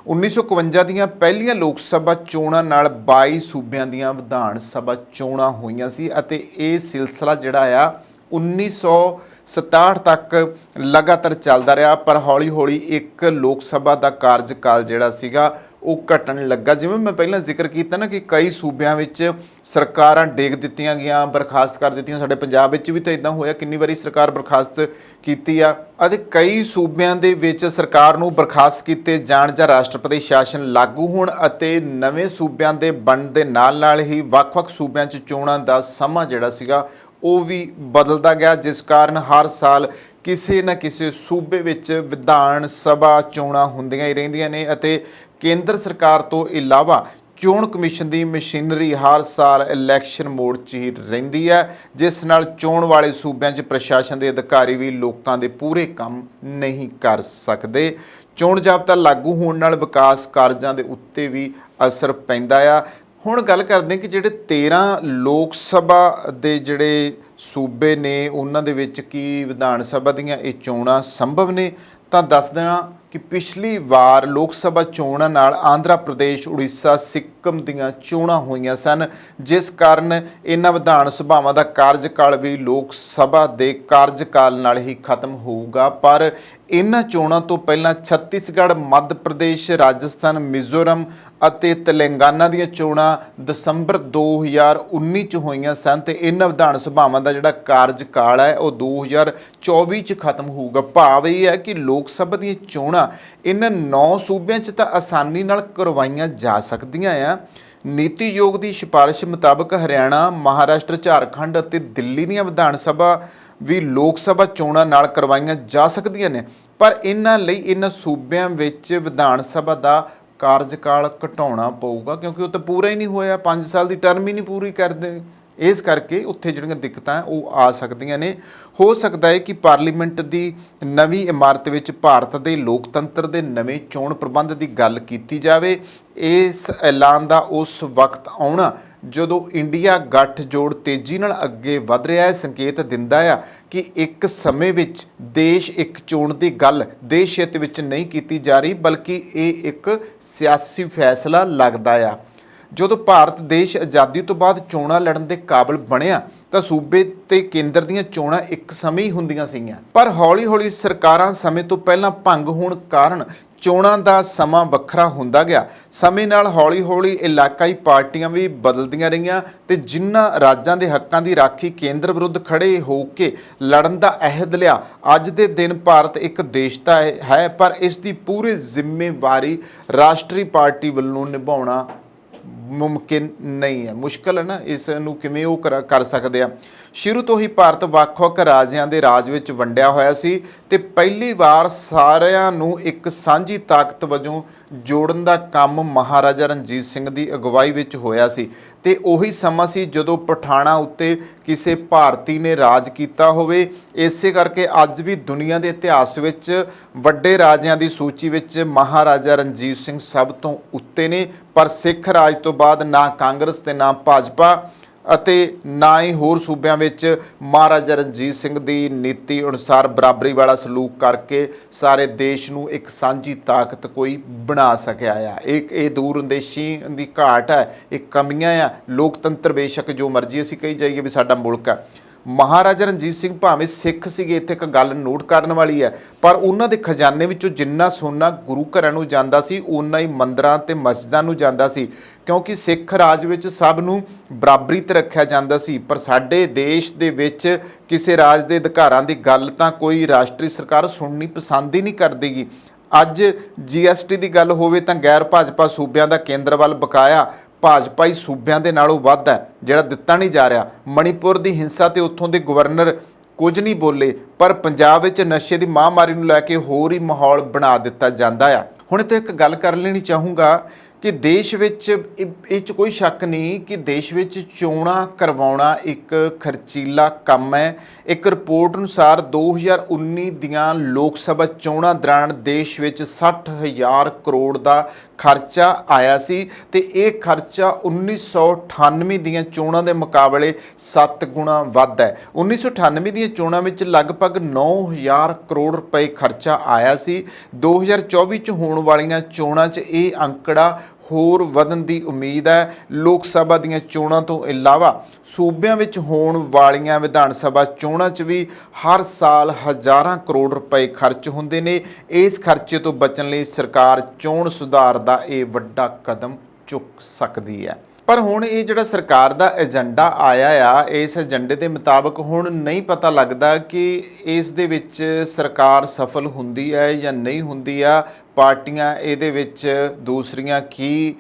Speaker 1: 1951 ਦੀਆਂ ਪਹਿਲੀਆਂ ਲੋਕ ਸਭਾ ਚੋਣਾਂ ਨਾਲ 22 ਸੂਬਿਆਂ ਦੀਆਂ ਵਿਧਾਨ ਸਭਾ ਚੋਣਾਂ ਹੋਈਆਂ ਸੀ ਅਤੇ ਇਹ ਸਿਲਸਿਲਾ ਜਿਹੜਾ ਆ 1967 ਤੱਕ ਲਗਾਤਾਰ ਚੱਲਦਾ ਰਿਹਾ। ਪਰ ਹੌਲੀ-ਹੌਲੀ ਇੱਕ ਲੋਕ ਸਭਾ ਦਾ ਕਾਰਜਕਾਲ ਜਿਹੜਾ ਸੀਗਾ ਉਹ ਘਟਣ ਲੱਗਾ। ਜਿਵੇਂ ਮੈਂ ਪਹਿਲਾਂ ਜ਼ਿਕਰ ਕੀਤਾ ਨਾ ਕਿ ਕਈ ਸੂਬਿਆਂ ਵਿੱਚ ਸਰਕਾਰਾਂ ਡੇਗ ਦਿੱਤੀਆਂ ਗਈਆਂ, ਬਰਖਾਸਤ ਕਰ ਦਿੱਤੀਆਂ। ਸਾਡੇ ਪੰਜਾਬ ਵਿੱਚ ਵੀ ਤਾਂ ਇੱਦਾਂ ਹੋਇਆ, ਕਿੰਨੀ ਵਾਰੀ ਸਰਕਾਰ ਬਰਖਾਸਤ ਕੀਤੀ ਆ ਅਤੇ ਕਈ ਸੂਬਿਆਂ ਦੇ ਵਿੱਚ ਸਰਕਾਰ ਨੂੰ ਬਰਖਾਸਤ ਕੀਤੇ ਜਾਣ ਜਾਂ ਰਾਸ਼ਟਰਪਤੀ ਸ਼ਾਸਨ ਲਾਗੂ ਹੋਣ ਅਤੇ ਨਵੇਂ ਸੂਬਿਆਂ ਦੇ ਬਣਨ ਦੇ ਨਾਲ ਹੀ ਵੱਖ-ਵੱਖ ਸੂਬਿਆਂ 'ਚ ਚੋਣਾਂ ਦਾ ਸਮਾਂ ਜਿਹੜਾ ਸੀਗਾ ਉਹ ਵੀ ਬਦਲਦਾ ਗਿਆ, ਜਿਸ ਕਾਰਨ ਹਰ ਸਾਲ ਕਿਸੇ ਨਾ ਕਿਸੇ ਸੂਬੇ ਵਿੱਚ ਵਿਧਾਨ ਸਭਾ ਚੋਣਾਂ ਹੁੰਦੀਆਂ ਹੀ ਰਹਿੰਦੀਆਂ ਨੇ ਅਤੇ ਕੇਂਦਰ ਸਰਕਾਰ ਤੋਂ ਇਲਾਵਾ ਚੋਣ ਕਮਿਸ਼ਨ ਦੀ ਮਸ਼ੀਨਰੀ ਹਰ ਸਾਲ ਇਲੈਕਸ਼ਨ ਮੋਡ 'ਚ ਹੀ ਰਹਿੰਦੀ ਹੈ, ਜਿਸ ਨਾਲ ਚੋਣ ਵਾਲੇ ਸੂਬਿਆਂ 'ਚ ਪ੍ਰਸ਼ਾਸਨ ਦੇ ਅਧਿਕਾਰੀ ਵੀ ਲੋਕਾਂ ਦੇ ਪੂਰੇ ਕੰਮ ਨਹੀਂ ਕਰ ਸਕਦੇ। ਚੋਣ ਜਾਬਤਾ ਲਾਗੂ ਹੋਣ ਨਾਲ ਵਿਕਾਸ ਕਾਰਜਾਂ ਦੇ ਉੱਤੇ ਵੀ ਅਸਰ ਪੈਂਦਾ ਆ। ਹੁਣ ਗੱਲ ਕਰਦੇ ਕਿ ਜਿਹੜੇ 13 ਲੋਕ ਸਭਾ ਦੇ ਜਿਹੜੇ ਸੂਬੇ ਨੇ ਉਹਨਾਂ ਦੇ ਵਿੱਚ ਕੀ ਵਿਧਾਨ ਸਭਾ ਦੀਆਂ ਇਹ ਚੋਣਾਂ ਸੰਭਵ ਨੇ? ਤਾਂ ਦੱਸ ਦੇਣਾ ਕਿ ਪਿਛਲੀ ਵਾਰ ਲੋਕ ਸਭਾ ਚੋਣਾਂ ਨਾਲ ਆਂਧਰਾ ਪ੍ਰਦੇਸ਼, ਉੜੀਸਾ, ਸਿੱਕਮ ਦੀਆਂ ਚੋਣਾਂ ਹੋਈਆਂ ਸਨ, ਜਿਸ ਕਾਰਨ ਇਹਨਾਂ ਵਿਧਾਨ ਸਭਾਵਾਂ ਦਾ ਕਾਰਜਕਾਲ ਵੀ ਲੋਕ ਸਭਾ ਦੇ ਕਾਰਜਕਾਲ ਨਾਲ ਹੀ ਖਤਮ ਹੋਊਗਾ। ਪਰ ਇਹਨਾਂ ਚੋਣਾਂ ਤੋਂ ਪਹਿਲਾਂ ਛੱਤੀਸਗੜ੍ਹ, ਮੱਧ ਪ੍ਰਦੇਸ਼, ਰਾਜਸਥਾਨ, ਮਿਜ਼ੋਰਮ ਅਤੇ ਤੇਲੰਗਾਨਾ ਦੀਆਂ ਚੋਣਾਂ ਦਸੰਬਰ 2019 ਚ ਹੋਈਆਂ ਸਨ ਤੇ ਇਹਨਾਂ ਵਿਧਾਨ ਸਭਾਵਾਂ ਦਾ ਜਿਹੜਾ ਕਾਰਜਕਾਲ ਹੈ ਉਹ 2024 ਚ ਖਤਮ ਹੋਊਗਾ। ਭਾਵ ਇਹ ਹੈ ਕਿ ਲੋਕ ਸਭਾ ਦੀਆਂ ਚੋਣਾਂ ਇਹਨਾਂ 9 ਸੂਬਿਆਂ ਚ ਤਾਂ ਆਸਾਨੀ ਨਾਲ ਕਰਵਾਈਆਂ ਜਾ ਸਕਦੀਆਂ ਆ। ਨੀਤੀ ਆਯੋਗ ਦੀ ਸਿਫਾਰਿਸ਼ ਮੁਤਾਬਕ ਹਰਿਆਣਾ, ਮਹਾਰਾਸ਼ਟਰ, ਝਾਰਖੰਡ ਅਤੇ ਦਿੱਲੀ ਦੀਆਂ ਵਿਧਾਨ ਸਭਾ ਵੀ ਲੋਕ ਸਭਾ ਚੋਣਾਂ ਨਾਲ ਕਰਵਾਈਆਂ ਜਾ ਸਕਦੀਆਂ ਨੇ, ਪਰ ਇਹਨਾਂ ਲਈ ਇਹਨਾਂ ਸੂਬਿਆਂ ਵਿੱਚ ਵਿਧਾਨ ਸਭਾ ਦਾ ਕਾਰਜਕਾਲ ਘਟਾਉਣਾ ਪਊਗਾ, ਕਿਉਂਕਿ ਉਹ ਤਾਂ ਪੂਰਾ ਹੀ ਨਹੀਂ ਹੋਇਆ, 5 ਸਾਲ ਦੀ ਟਰਮ ਹੀ ਨਹੀਂ ਪੂਰੀ ਕਰਦੇ। ਇਸ ਕਰਕੇ ਉੱਥੇ ਜਿਹੜੀਆਂ ਦਿੱਕਤਾਂ ਉਹ ਆ ਸਕਦੀਆਂ ਨੇ। ਹੋ ਸਕਦਾ ਹੈ ਕਿ ਪਾਰਲੀਮੈਂਟ ਦੀ ਨਵੀਂ ਇਮਾਰਤ ਵਿੱਚ ਭਾਰਤ ਦੇ ਲੋਕਤੰਤਰ ਦੇ ਨਵੇਂ ਚੋਣ ਪ੍ਰਬੰਧ ਦੀ ਗੱਲ ਕੀਤੀ ਜਾਵੇ। ਇਸ ਐਲਾਨ ਦਾ ਉਸ ਵਕਤ ਆਉਣਾ ਜਦੋਂ ਇੰਡੀਆ ਗੱਠਜੋੜ ਤੇਜ਼ੀ ਨਾਲ ਅੱਗੇ ਵਧ ਰਿਹਾ ਹੈ, ਸੰਕੇਤ ਦਿੰਦਾ ਆ ਕਿ ਇੱਕ ਸਮੇਂ ਵਿੱਚ ਦੇਸ਼ ਇੱਕ ਚੋਣ ਦੀ ਗੱਲ ਦੇਸ਼ ਹਿੱਤ ਵਿੱਚ ਨਹੀਂ ਕੀਤੀ ਜਾ ਰਹੀ, ਬਲਕਿ ਇਹ ਇੱਕ ਸਿਆਸੀ ਫੈਸਲਾ ਲੱਗਦਾ ਆ। ਜਦੋਂ ਭਾਰਤ ਦੇਸ਼ ਆਜ਼ਾਦੀ ਤੋਂ ਬਾਅਦ ਚੋਣਾਂ ਲੜਨ ਦੇ ਕਾਬਿਲ ਬਣਿਆ ਤਾਂ ਸੂਬੇ ਤੇ ਕੇਂਦਰ ਦੀਆਂ ਚੋਣਾਂ ਇੱਕ ਸਮੇਂ ਹੀ ਹੁੰਦੀਆਂ ਸੀਗੀਆਂ, ਪਰ ਹੌਲੀ-ਹੌਲੀ ਸਰਕਾਰਾਂ ਸਮੇਂ ਤੋਂ ਪਹਿਲਾਂ ਭੰਗ ਹੋਣ ਕਾਰਨ ਚੋਣਾਂ ਦਾ ਸਮਾਂ ਵੱਖਰਾ ਹੁੰਦਾ ਗਿਆ। ਸਮੇਂ ਨਾਲ ਹੌਲੀ-ਹੌਲੀ ਇਲਾਕਾਈ ਪਾਰਟੀਆਂ ਵੀ ਬਦਲਦੀਆਂ ਰਹੀਆਂ ਤੇ ਜਿਨ੍ਹਾਂ ਰਾਜਾਂ ਦੇ ਹੱਕਾਂ ਦੀ ਰਾਖੀ ਕੇਂਦਰ ਵਿਰੁੱਧ ਖੜੇ ਹੋ ਕੇ ਲੜਨ ਦਾ ਅਹਿਦ ਲਿਆ। ਅੱਜ ਦੇ ਦਿਨ ਭਾਰਤ ਇੱਕ ਦੇਸ਼ ਤਾਂ ਹੈ, ਪਰ ਇਸ ਦੀ ਪੂਰੀ ਜ਼ਿੰਮੇਵਾਰੀ ਰਾਸ਼ਟਰੀ ਪਾਰਟੀ ਵੱਲੋਂ ਨਿਭਾਉਣਾ ਮੁਮਕਿਨ ਨਹੀਂ ਹੈ। ਮੁਸ਼ਕਲ ਹੈ ਨਾ, ਇਸ ਨੂੰ ਕਿਵੇਂ ਉਹ ਕਰ ਸਕਦੇ ਆ। ਸ਼ੁਰੂ ਤੋਂ ਹੀ ਭਾਰਤ ਵੱਖ-ਵੱਖ ਰਾਜਿਆਂ ਦੇ ਰਾਜ ਵਿੱਚ ਵੰਡਿਆ ਹੋਇਆ ਸੀ ਤੇ ਪਹਿਲੀ ਵਾਰ ਸਾਰਿਆਂ ਨੂੰ ਇੱਕ ਸਾਂਝੀ ਤਾਕਤ ਵਜੋਂ ਜੋੜਨ ਦਾ ਕੰਮ ਮਹਾਰਾਜਾ ਰਣਜੀਤ ਸਿੰਘ ਦੀ ਅਗਵਾਈ ਵਿੱਚ ਹੋਇਆ ਸੀ ਤੇ ਉਹੀ ਸਮਾਂ ਸੀ ਜਦੋਂ ਪਠਾਣਾ ਉੱਤੇ ਕਿਸੇ ਭਾਰਤੀ ਨੇ ਰਾਜ ਕੀਤਾ ਹੋਵੇ। ਇਸੇ ਕਰਕੇ ਅੱਜ ਵੀ ਦੁਨੀਆ ਦੇ ਇਤਿਹਾਸ ਵਿੱਚ ਵੱਡੇ ਰਾਜਿਆਂ ਦੀ ਸੂਚੀ ਵਿੱਚ ਮਹਾਰਾਜਾ ਰਣਜੀਤ ਸਿੰਘ ਸਭ ਤੋਂ ਉੱਤੇ ਨੇ। ਪਰ ਸਿੱਖ ਰਾਜ ਤੋਂ ਬਾਅਦ ਨਾ ਕਾਂਗਰਸ ਤੇ ਨਾ ਭਾਜਪਾ ਅਤੇ ਨਾ ਹੀ ਹੋਰ ਸੂਬਿਆਂ ਵਿੱਚ ਮਹਾਰਾਜਾ ਰਣਜੀਤ ਸਿੰਘ ਦੀ ਨੀਤੀ ਅਨੁਸਾਰ ਬਰਾਬਰੀ ਵਾਲਾ ਸਲੂਕ ਕਰਕੇ ਸਾਰੇ ਦੇਸ਼ ਨੂੰ ਇੱਕ ਸਾਂਝੀ ਤਾਕਤ ਕੋਈ ਬਣਾ ਸਕਿਆ ਆ। ਇਹ ਦੂਰਅੰਦੇਸ਼ੀ ਦੀ ਘਾਟ ਹੈ, ਇਹ ਕਮੀਆਂ ਆ। ਲੋਕਤੰਤਰ ਬੇਸ਼ੱਕ ਜੋ ਮਰਜ਼ੀ ਅਸੀਂ ਕਹੀ ਜਾਈਏ ਵੀ ਸਾਡਾ ਮੁਲਕ ਹੈ, ਮਹਾਰਾਜਾ ਰਣਜੀਤ ਸਿੰਘ ਭਾਵੇਂ ਸਿੱਖ ਸੀਗੇ, ਇੱਥੇ ਇੱਕ ਗੱਲ ਨੋਟ ਕਰਨ ਵਾਲੀ ਹੈ, ਪਰ ਉਹਨਾਂ ਦੇ ਖਜ਼ਾਨੇ ਵਿੱਚੋਂ ਜਿੰਨਾ ਸੋਨਾ ਗੁਰੂ ਘਰਾਂ ਨੂੰ ਜਾਂਦਾ ਸੀ ਓਨਾ ਹੀ ਮੰਦਰਾਂ ਤੇ ਮਸਜਿਦਾਂ ਨੂੰ ਜਾਂਦਾ ਸੀ, ਕਿਉਂਕਿ ਸਿੱਖ ਰਾਜ ਵਿੱਚ ਸਭ ਨੂੰ ਬਰਾਬਰੀ ਤੇ ਰੱਖਿਆ ਜਾਂਦਾ ਸੀ। ਪਰ ਸਾਡੇ ਦੇਸ਼ ਦੇ ਵਿੱਚ ਕਿਸੇ ਰਾਜ ਦੇ ਅਧਿਕਾਰਾਂ ਦੀ ਗੱਲ ਤਾਂ ਕੋਈ ਰਾਸ਼ਟਰੀ ਸਰਕਾਰ ਸੁਣਨੀ ਪਸੰਦ ਹੀ ਨਹੀਂ ਕਰਦੀਗੀ। ਅੱਜ GST ਦੀ ਗੱਲ ਹੋਵੇ ਤਾਂ ਗੈਰ ਭਾਜਪਾ ਸੂਬਿਆਂ ਦਾ ਕੇਂਦਰ ਵੱਲ ਬਕਾਇਆ ਭਾਜਪਾਈ ਸੂਬਿਆਂ ਦੇ ਨਾਲੋਂ ਵੱਧ ਹੈ, ਜਿਹੜਾ ਦਿੱਤਾ ਨਹੀਂ ਜਾ ਰਿਹਾ। ਮਣੀਪੁਰ ਦੀ ਹਿੰਸਾ ਤੇ ਉੱਥੋਂ ਦੇ ਗਵਰਨਰ ਕੁਝ ਨਹੀਂ ਬੋਲੇ, ਪਰ ਪੰਜਾਬ ਵਿੱਚ ਨਸ਼ੇ ਦੀ ਮਹਾਂਮਾਰੀ ਨੂੰ ਲੈ ਕੇ ਹੋਰ ਹੀ ਮਾਹੌਲ ਬਣਾ ਦਿੱਤਾ ਜਾਂਦਾ ਆ। ਹੁਣ ਇੱਥੇ ਇੱਕ ਗੱਲ ਕਰ ਲੈਣੀ ਚਾਹੂੰਗਾ ਕਿ ਦੇਸ਼ ਵਿੱਚ ਇਹ 'ਚ ਕੋਈ ਸ਼ੱਕ ਨਹੀਂ ਕਿ ਦੇਸ਼ ਵਿੱਚ ਚੋਣਾਂ ਕਰਵਾਉਣਾ ਇੱਕ ਖਰਚੀਲਾ ਕੰਮ ਹੈ। ਇੱਕ ਰਿਪੋਰਟ ਅਨੁਸਾਰ 2019 ਦੀਆਂ ਲੋਕ ਸਭਾ ਚੋਣਾਂ ਦੌਰਾਨ ਦੇਸ਼ ਵਿੱਚ 60,000 ਕਰੋੜ ਦਾ ਖਰਚਾ ਆਇਆ ਸੀ ਤੇ ਇਹ ਖਰਚਾ 1998 ਦੀਆਂ ਚੋਣਾਂ ਦੇ ਮੁਕਾਬਲੇ 7 ਗੁਣਾ ਵੱਧ ਹੈ। 1998 ਦੀਆਂ ਚੋਣਾਂ ਵਿੱਚ ਲਗਭਗ 9,000 ਕਰੋੜ ਰੁਪਏ ਖਰਚਾ ਆਇਆ ਸੀ। 2024 ਚ ਹੋਣ ਵਾਲੀਆਂ ਚੋਣਾਂ 'ਚ ਇਹ ਅੰਕੜਾ ਹੋਰ ਵਧਣ ਦੀ ਉਮੀਦ ਹੈ। ਲੋਕ ਸਭਾ ਦੀਆਂ ਚੋਣਾਂ ਤੋਂ ਇਲਾਵਾ ਸੂਬਿਆਂ ਵਿੱਚ ਹੋਣ ਵਾਲੀਆਂ ਵਿਧਾਨ ਸਭਾ ਚੋਣਾਂ 'ਚ ਵੀ ਹਰ ਸਾਲ ਹਜ਼ਾਰਾਂ ਕਰੋੜ ਰੁਪਏ ਖਰਚ ਹੁੰਦੇ ਨੇ। ਇਸ ਖਰਚੇ ਤੋਂ ਬਚਣ ਲਈ ਸਰਕਾਰ ਚੋਣ ਸੁਧਾਰ ਦਾ ਇਹ ਵੱਡਾ ਕਦਮ ਚੁੱਕ ਸਕਦੀ ਹੈ। ਪਰ ਹੁਣ ਇਹ ਜਿਹੜਾ ਸਰਕਾਰ ਦਾ ਏਜੰਡਾ ਆਇਆ ਆ, ਇਸ ਏਜੰਡੇ ਦੇ ਮੁਤਾਬਕ ਹੁਣ ਨਹੀਂ ਪਤਾ ਲੱਗਦਾ ਕਿ ਇਸ ਦੇ ਵਿੱਚ ਸਰਕਾਰ ਸਫਲ ਹੁੰਦੀ ਹੈ ਜਾਂ ਨਹੀਂ ਹੁੰਦੀ ਆ। ਪਾਰਟੀਆਂ ਇਹਦੇ ਵਿੱਚ ਦੂਸਰੀਆਂ ਕੀ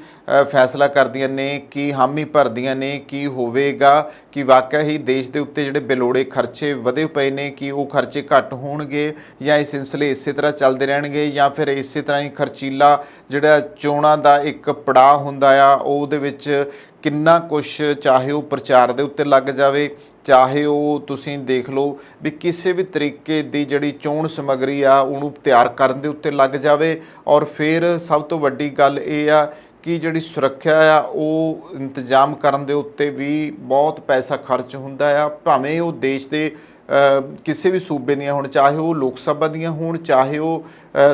Speaker 1: ਫੈਸਲਾ ਕਰਦੀਆਂ ਨੇ, ਕੀ ਹਾਮੀ ਭਰਦੀਆਂ ਨੇ, ਕੀ ਹੋਵੇਗਾ, ਕਿ ਵਾਕਿਆ ਹੀ ਦੇਸ਼ ਦੇ ਉੱਤੇ ਜਿਹੜੇ ਬੇਲੋੜੇ ਖਰਚੇ ਵਧੇ ਪਏ ਨੇ ਕਿ ਉਹ ਖਰਚੇ ਘੱਟ ਹੋਣਗੇ ਜਾਂ ਇਹ ਸਿਲਸਿਲੇ ਇਸੇ ਤਰ੍ਹਾਂ ਚੱਲਦੇ ਰਹਿਣਗੇ ਜਾਂ ਫਿਰ ਇਸੇ ਤਰ੍ਹਾਂ ਹੀ ਖਰਚੀਲਾ ਜਿਹੜਾ ਚੋਣਾਂ ਦਾ ਇੱਕ ਪੜਾਅ ਹੁੰਦਾ ਆ ਉਹਦੇ ਵਿੱਚ ਕਿੰਨਾ ਕੁਛ ਚਾਹੇ ਉਹ ਪ੍ਰਚਾਰ ਦੇ ਉੱਤੇ ਲੱਗ ਜਾਵੇ, ਚਾਹੇ ਉਹ ਤੁਸੀਂ ਦੇਖ ਲਓ ਵੀ ਕਿਸੇ ਵੀ ਤਰੀਕੇ ਦੀ ਜਿਹੜੀ ਚੋਣ ਸਮੱਗਰੀ ਆ ਉਹਨੂੰ ਤਿਆਰ ਕਰਨ ਦੇ ਉੱਤੇ ਲੱਗ ਜਾਵੇ। ਔਰ ਫਿਰ ਸਭ ਤੋਂ ਵੱਡੀ ਗੱਲ ਇਹ ਆ ਕਿ ਜਿਹੜੀ ਸੁਰੱਖਿਆ ਆ ਉਹ ਇੰਤਜ਼ਾਮ ਕਰਨ ਦੇ ਉੱਤੇ ਵੀ ਬਹੁਤ ਪੈਸਾ ਖਰਚ ਹੁੰਦਾ ਆ। ਭਾਵੇਂ ਉਹ ਦੇਸ਼ ਦੇ ਕਿਸੇ ਵੀ ਸੂਬੇ ਦੀਆਂ ਹੋਣ, ਚਾਹੇ ਉਹ ਲੋਕ ਸਭਾ ਦੀਆਂ ਹੋਣ, ਚਾਹੇ ਉਹ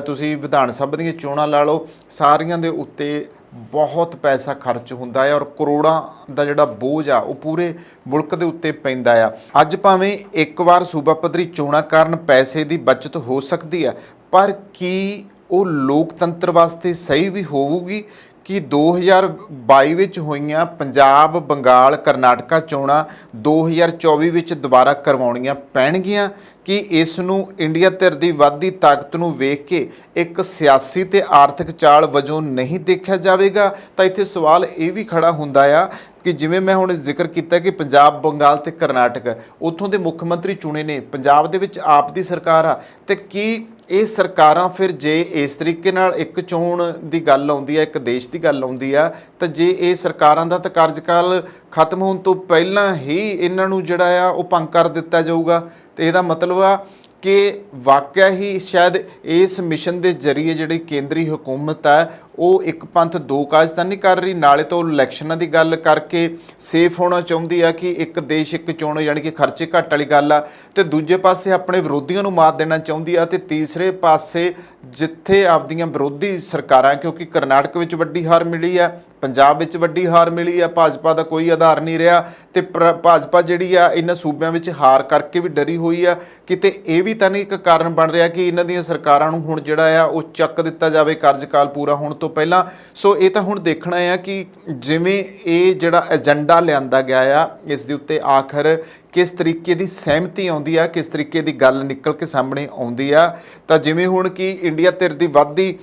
Speaker 1: ਤੁਸੀਂ ਵਿਧਾਨ ਸਭਾ ਦੀਆਂ ਚੋਣਾਂ ਲਾ ਲਓ, ਸਾਰੀਆਂ ਦੇ ਉੱਤੇ ਬਹੁਤ ਪੈਸਾ ਖਰਚ ਹੁੰਦਾ ਹੈ ਔਰ ਕਰੋੜਾਂ ਦਾ ਜਿਹੜਾ ਬੋਝ ਆ ਉਹ ਪੂਰੇ ਮੁਲਕ ਦੇ ਉੱਤੇ ਪੈਂਦਾ ਆ। ਅੱਜ ਭਾਵੇਂ ਇੱਕ ਵਾਰ ਸੂਬਾ ਪੱਧਰੀ ਚੋਣਾਂ ਕਾਰਨ ਪੈਸੇ ਦੀ ਬਚਤ ਹੋ ਸਕਦੀ ਹੈ, ਪਰ ਕੀ ਉਹ ਲੋਕਤੰਤਰ ਵਾਸਤੇ ਸਹੀ ਵੀ ਹੋਊਗੀ ਕਿ 2022 ਵਿੱਚ ਹੋਈਆਂ ਪੰਜਾਬ, ਬੰਗਾਲ, ਕਰਨਾਟਕਾ ਚੋਣਾਂ 2024 ਵਿੱਚ ਦੁਬਾਰਾ ਕਰਵਾਉਣੀਆਂ ਪੈਣਗੀਆਂ? ਕਿ ਇਸ ਨੂੰ ਇੰਡੀਆ ਧਿਰ ਦੀ ਵੱਧਦੀ ਤਾਕਤ ਨੂੰ ਵੇਖ ਕੇ ਇੱਕ ਸਿਆਸੀ ਤੇ ਆਰਥਿਕ ਚਾਲ ਵਜੋਂ ਨਹੀਂ ਦੇਖਿਆ ਜਾਵੇਗਾ? ਤਾਂ ਇੱਥੇ ਸਵਾਲ ਇਹ ਵੀ ਖੜਾ ਹੁੰਦਾ ਆ ਕਿ ਜਿਵੇਂ ਮੈਂ ਹੁਣ ਜ਼ਿਕਰ ਕੀਤਾ ਕਿ ਪੰਜਾਬ, ਬੰਗਾਲ ਤੇ ਕਰਨਾਟਕ ਉੱਥੋਂ ਦੇ ਮੁੱਖ ਮੰਤਰੀ ਚੁਣੇ ਨੇ, ਪੰਜਾਬ ਦੇ ਵਿੱਚ ਆਪ ਦੀ ਸਰਕਾਰ ਆ, ਤੇ ਕੀ ਇਹ ਸਰਕਾਰਾਂ ਫਿਰ ਜੇ ਇਸ ਤਰੀਕੇ ਨਾਲ ਇੱਕ ਚੋਣ ਦੀ ਗੱਲ ਆਉਂਦੀ ਹੈ, ਇੱਕ ਦੇਸ਼ ਦੀ ਗੱਲ ਆਉਂਦੀ ਆ, ਤਾਂ ਜੇ ਇਹ ਸਰਕਾਰਾਂ ਦਾ ਤਾਂ ਕਾਰਜਕਾਲ ਖਤਮ ਹੋਣ ਤੋਂ ਪਹਿਲਾਂ ਹੀ ਇਹਨਾਂ ਨੂੰ ਜਿਹੜਾ ਆ ਉਹ ਭੰਗ ਕਰ ਦਿੱਤਾ ਜਾਊਗਾ, ਤੇ ਇਹਦਾ ਮਤਲਬ ਆ ਕਿ ਵਾਕਿਆ ਹੀ ਸ਼ਾਇਦ ਇਸ ਮਿਸ਼ਨ ਦੇ ਜ਼ਰੀਏ ਜਿਹੜੀ ਕੇਂਦਰੀ ਹਕੂਮਤ ਹੈ ਉਹ ਇੱਕ ਪੰਥ ਦੋ ਕਾਜ ਤਾਂ ਨਹੀਂ ਕਰ ਰਹੀ, ਨਾਲੇ ਤੋਂ ਇਲੈਕਸ਼ਨਾਂ ਦੀ ਗੱਲ ਕਰਕੇ ਸੇਫ ਹੋਣਾ ਚਾਹੁੰਦੀ ਆ ਕਿ ਇੱਕ ਦੇਸ਼ ਇੱਕ ਚੋਣ ਯਾਨੀ ਕਿ ਖਰਚੇ ਘੱਟ ਵਾਲੀ ਗੱਲ ਆ, ਤੇ ਦੂਜੇ ਪਾਸੇ ਆਪਣੇ ਵਿਰੋਧੀਆਂ ਨੂੰ ਮਾਤ ਦੇਣਾ ਚਾਹੁੰਦੀ ਆ, ਤੇ ਤੀਸਰੇ ਪਾਸੇ ਜਿੱਥੇ ਆਪਦੀਆਂ ਵਿਰੋਧੀ ਸਰਕਾਰਾਂ, ਕਿਉਂਕਿ ਕਰਨਾਟਕ ਵਿੱਚ ਵੱਡੀ ਹਾਰ ਮਿਲੀ ਆ, ਪੰਜਾਬ ਵਿੱਚ ਵੱਡੀ ਹਾਰ ਮਿਲੀ ਆ, ਭਾਜਪਾ ਦਾ ਕੋਈ ਆਧਾਰ ਨਹੀਂ ਰਿਹਾ, ਤੇ ਭਾਜਪਾ ਜਿਹੜੀ ਆ ਇਹਨਾਂ ਸੂਬਿਆਂ ਵਿੱਚ ਹਾਰ ਕਰਕੇ ਵੀ ਡਰੀ ਹੋਈ ਆ, ਕਿਤੇ ਇਹ ਵੀ ਤਾਂ ਨਹੀਂ ਇੱਕ ਕਾਰਨ ਬਣ ਰਿਹਾ ਕਿ ਇਹਨਾਂ ਦੀਆਂ ਸਰਕਾਰਾਂ ਨੂੰ ਹੁਣ ਜਿਹੜਾ ਆ ਉਹ ਚੱਕ ਦਿੱਤਾ ਜਾਵੇ ਕਾਰਜਕਾਲ ਪੂਰਾ ਹੋਣ ਤੋਂ ਪਹਿਲਾਂ? ਸੋ ਇਹ ਤਾਂ ਹੁਣ ਦੇਖਣਾ ਆ ਕਿ ਜਿਵੇਂ ਇਹ ਜਿਹੜਾ ਏਜੰਡਾ ਲਿਆਂਦਾ ਗਿਆ ਆ, ਇਸ ਦੇ ਉੱਤੇ ਆਖਰ ਕਿਸ ਤਰੀਕੇ ਦੀ ਸਹਿਮਤੀ ਆਉਂਦੀ ਆ, ਕਿਸ ਤਰੀਕੇ ਦੀ ਗੱਲ ਨਿਕਲ ਕੇ ਸਾਹਮਣੇ ਆਉਂਦੀ ਆ। ਤਾਂ ਜਿਵੇਂ ਹੁਣ ਕਿ ਇੰਡੀਆ ਧਿਰ ਦੀ ਵੱਧਦੀ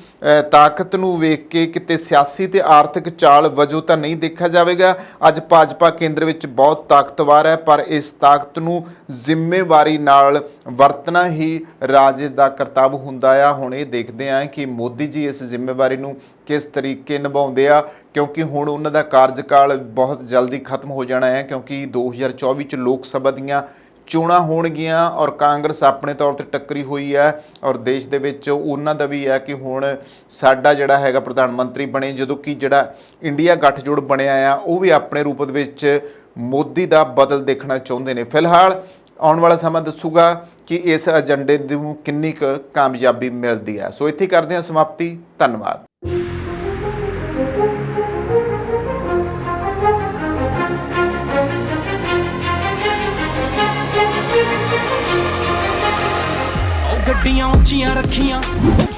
Speaker 1: ਤਾਕਤ ਨੂੰ ਵੇਖ ਕੇ ਕਿਤੇ ਸਿਆਸੀ ਤੇ ਆਰਥਿਕ ਚਾਲ ਵਜੋਂ ਤਾਂ ਨਹੀਂ ਦੇਖਿਆ ਜਾਵੇਗਾ। ਅੱਜ ਭਾਜਪਾ ਕੇਂਦਰ ਵਿੱਚ ਬਹੁਤ ਤਾਕਤਵਰ ਹੈ, ਪਰ ਇਸ ਤਾਕਤ ਨੂੰ ਜ਼ਿੰਮੇਵਾਰੀ ਨਾਲ ਵਰਤਣਾ ਹੀ ਰਾਜੇ ਦਾ ਕਰਤੱਵ ਹੁੰਦਾ ਆ। ਹੁਣ ਇਹ ਦੇਖਦੇ ਆ ਕਿ ਮੋਦੀ ਜੀ ਇਸ ਜ਼ਿੰਮੇਵਾਰੀ ਨੂੰ ਕਿਸ ਤਰੀਕੇ ਨਿਭਾਉਂਦੇ ਆ, ਕਿਉਂਕਿ ਹੁਣ ਉਹਨਾਂ ਦਾ ਕਾਰਜਕਾਲ ਬਹੁਤ ਜਲਦੀ ਖਤਮ ਹੋ ਜਾਣਾ ਹੈ, ਕਿਉਂਕਿ 2024 ਚ ਲੋਕ ਸਭਾ ਦੀਆਂ ਚੋਣਾਂ ਹੋਣਗੀਆਂ ਔਰ ਕਾਂਗਰਸ ਆਪਣੇ ਤੌਰ ਤੇ ਟੱਕਰੀ ਹੋਈ ਹੈ, ਔਰ ਦੇਸ਼ ਦੇ ਵਿੱਚ ਉਹਨਾਂ ਦਾ ਵੀ ਹੈ ਕਿ ਹੁਣ ਸਾਡਾ ਜਿਹੜਾ ਹੈਗਾ ਪ੍ਰਧਾਨ ਮੰਤਰੀ ਬਣੇ, ਜਦੋਂ ਕਿ ਜਿਹੜਾ ਇੰਡੀਆ ਗੱਠਜੋੜ ਬਣਿਆ ਆ ਉਹ ਵੀ ਆਪਣੇ ਰੂਪ ਦੇ ਵਿੱਚ ਮੋਦੀ ਦਾ ਬਦਲ ਦੇਖਣਾ ਚਾਹੁੰਦੇ ਨੇ। ਫਿਲਹਾਲ ਆਉਣ ਵਾਲਾ ਸਮਾਂ ਦੱਸੂਗਾ ਕਿ ਇਸ ਏਜੰਡੇ ਨੂੰ ਕਿੰਨੀ ਕੁ ਕਾਮਯਾਬੀ ਮਿਲਦੀ ਹੈ। ਸੋ ਇੱਥੇ ਕਰਦੇ ਹਾਂ ਸਮਾਪਤੀ। ਧੰਨਵਾਦ।
Speaker 2: ਗੱਡੀਆਂ ਉੱਚੀਆਂ ਰੱਖੀਆਂ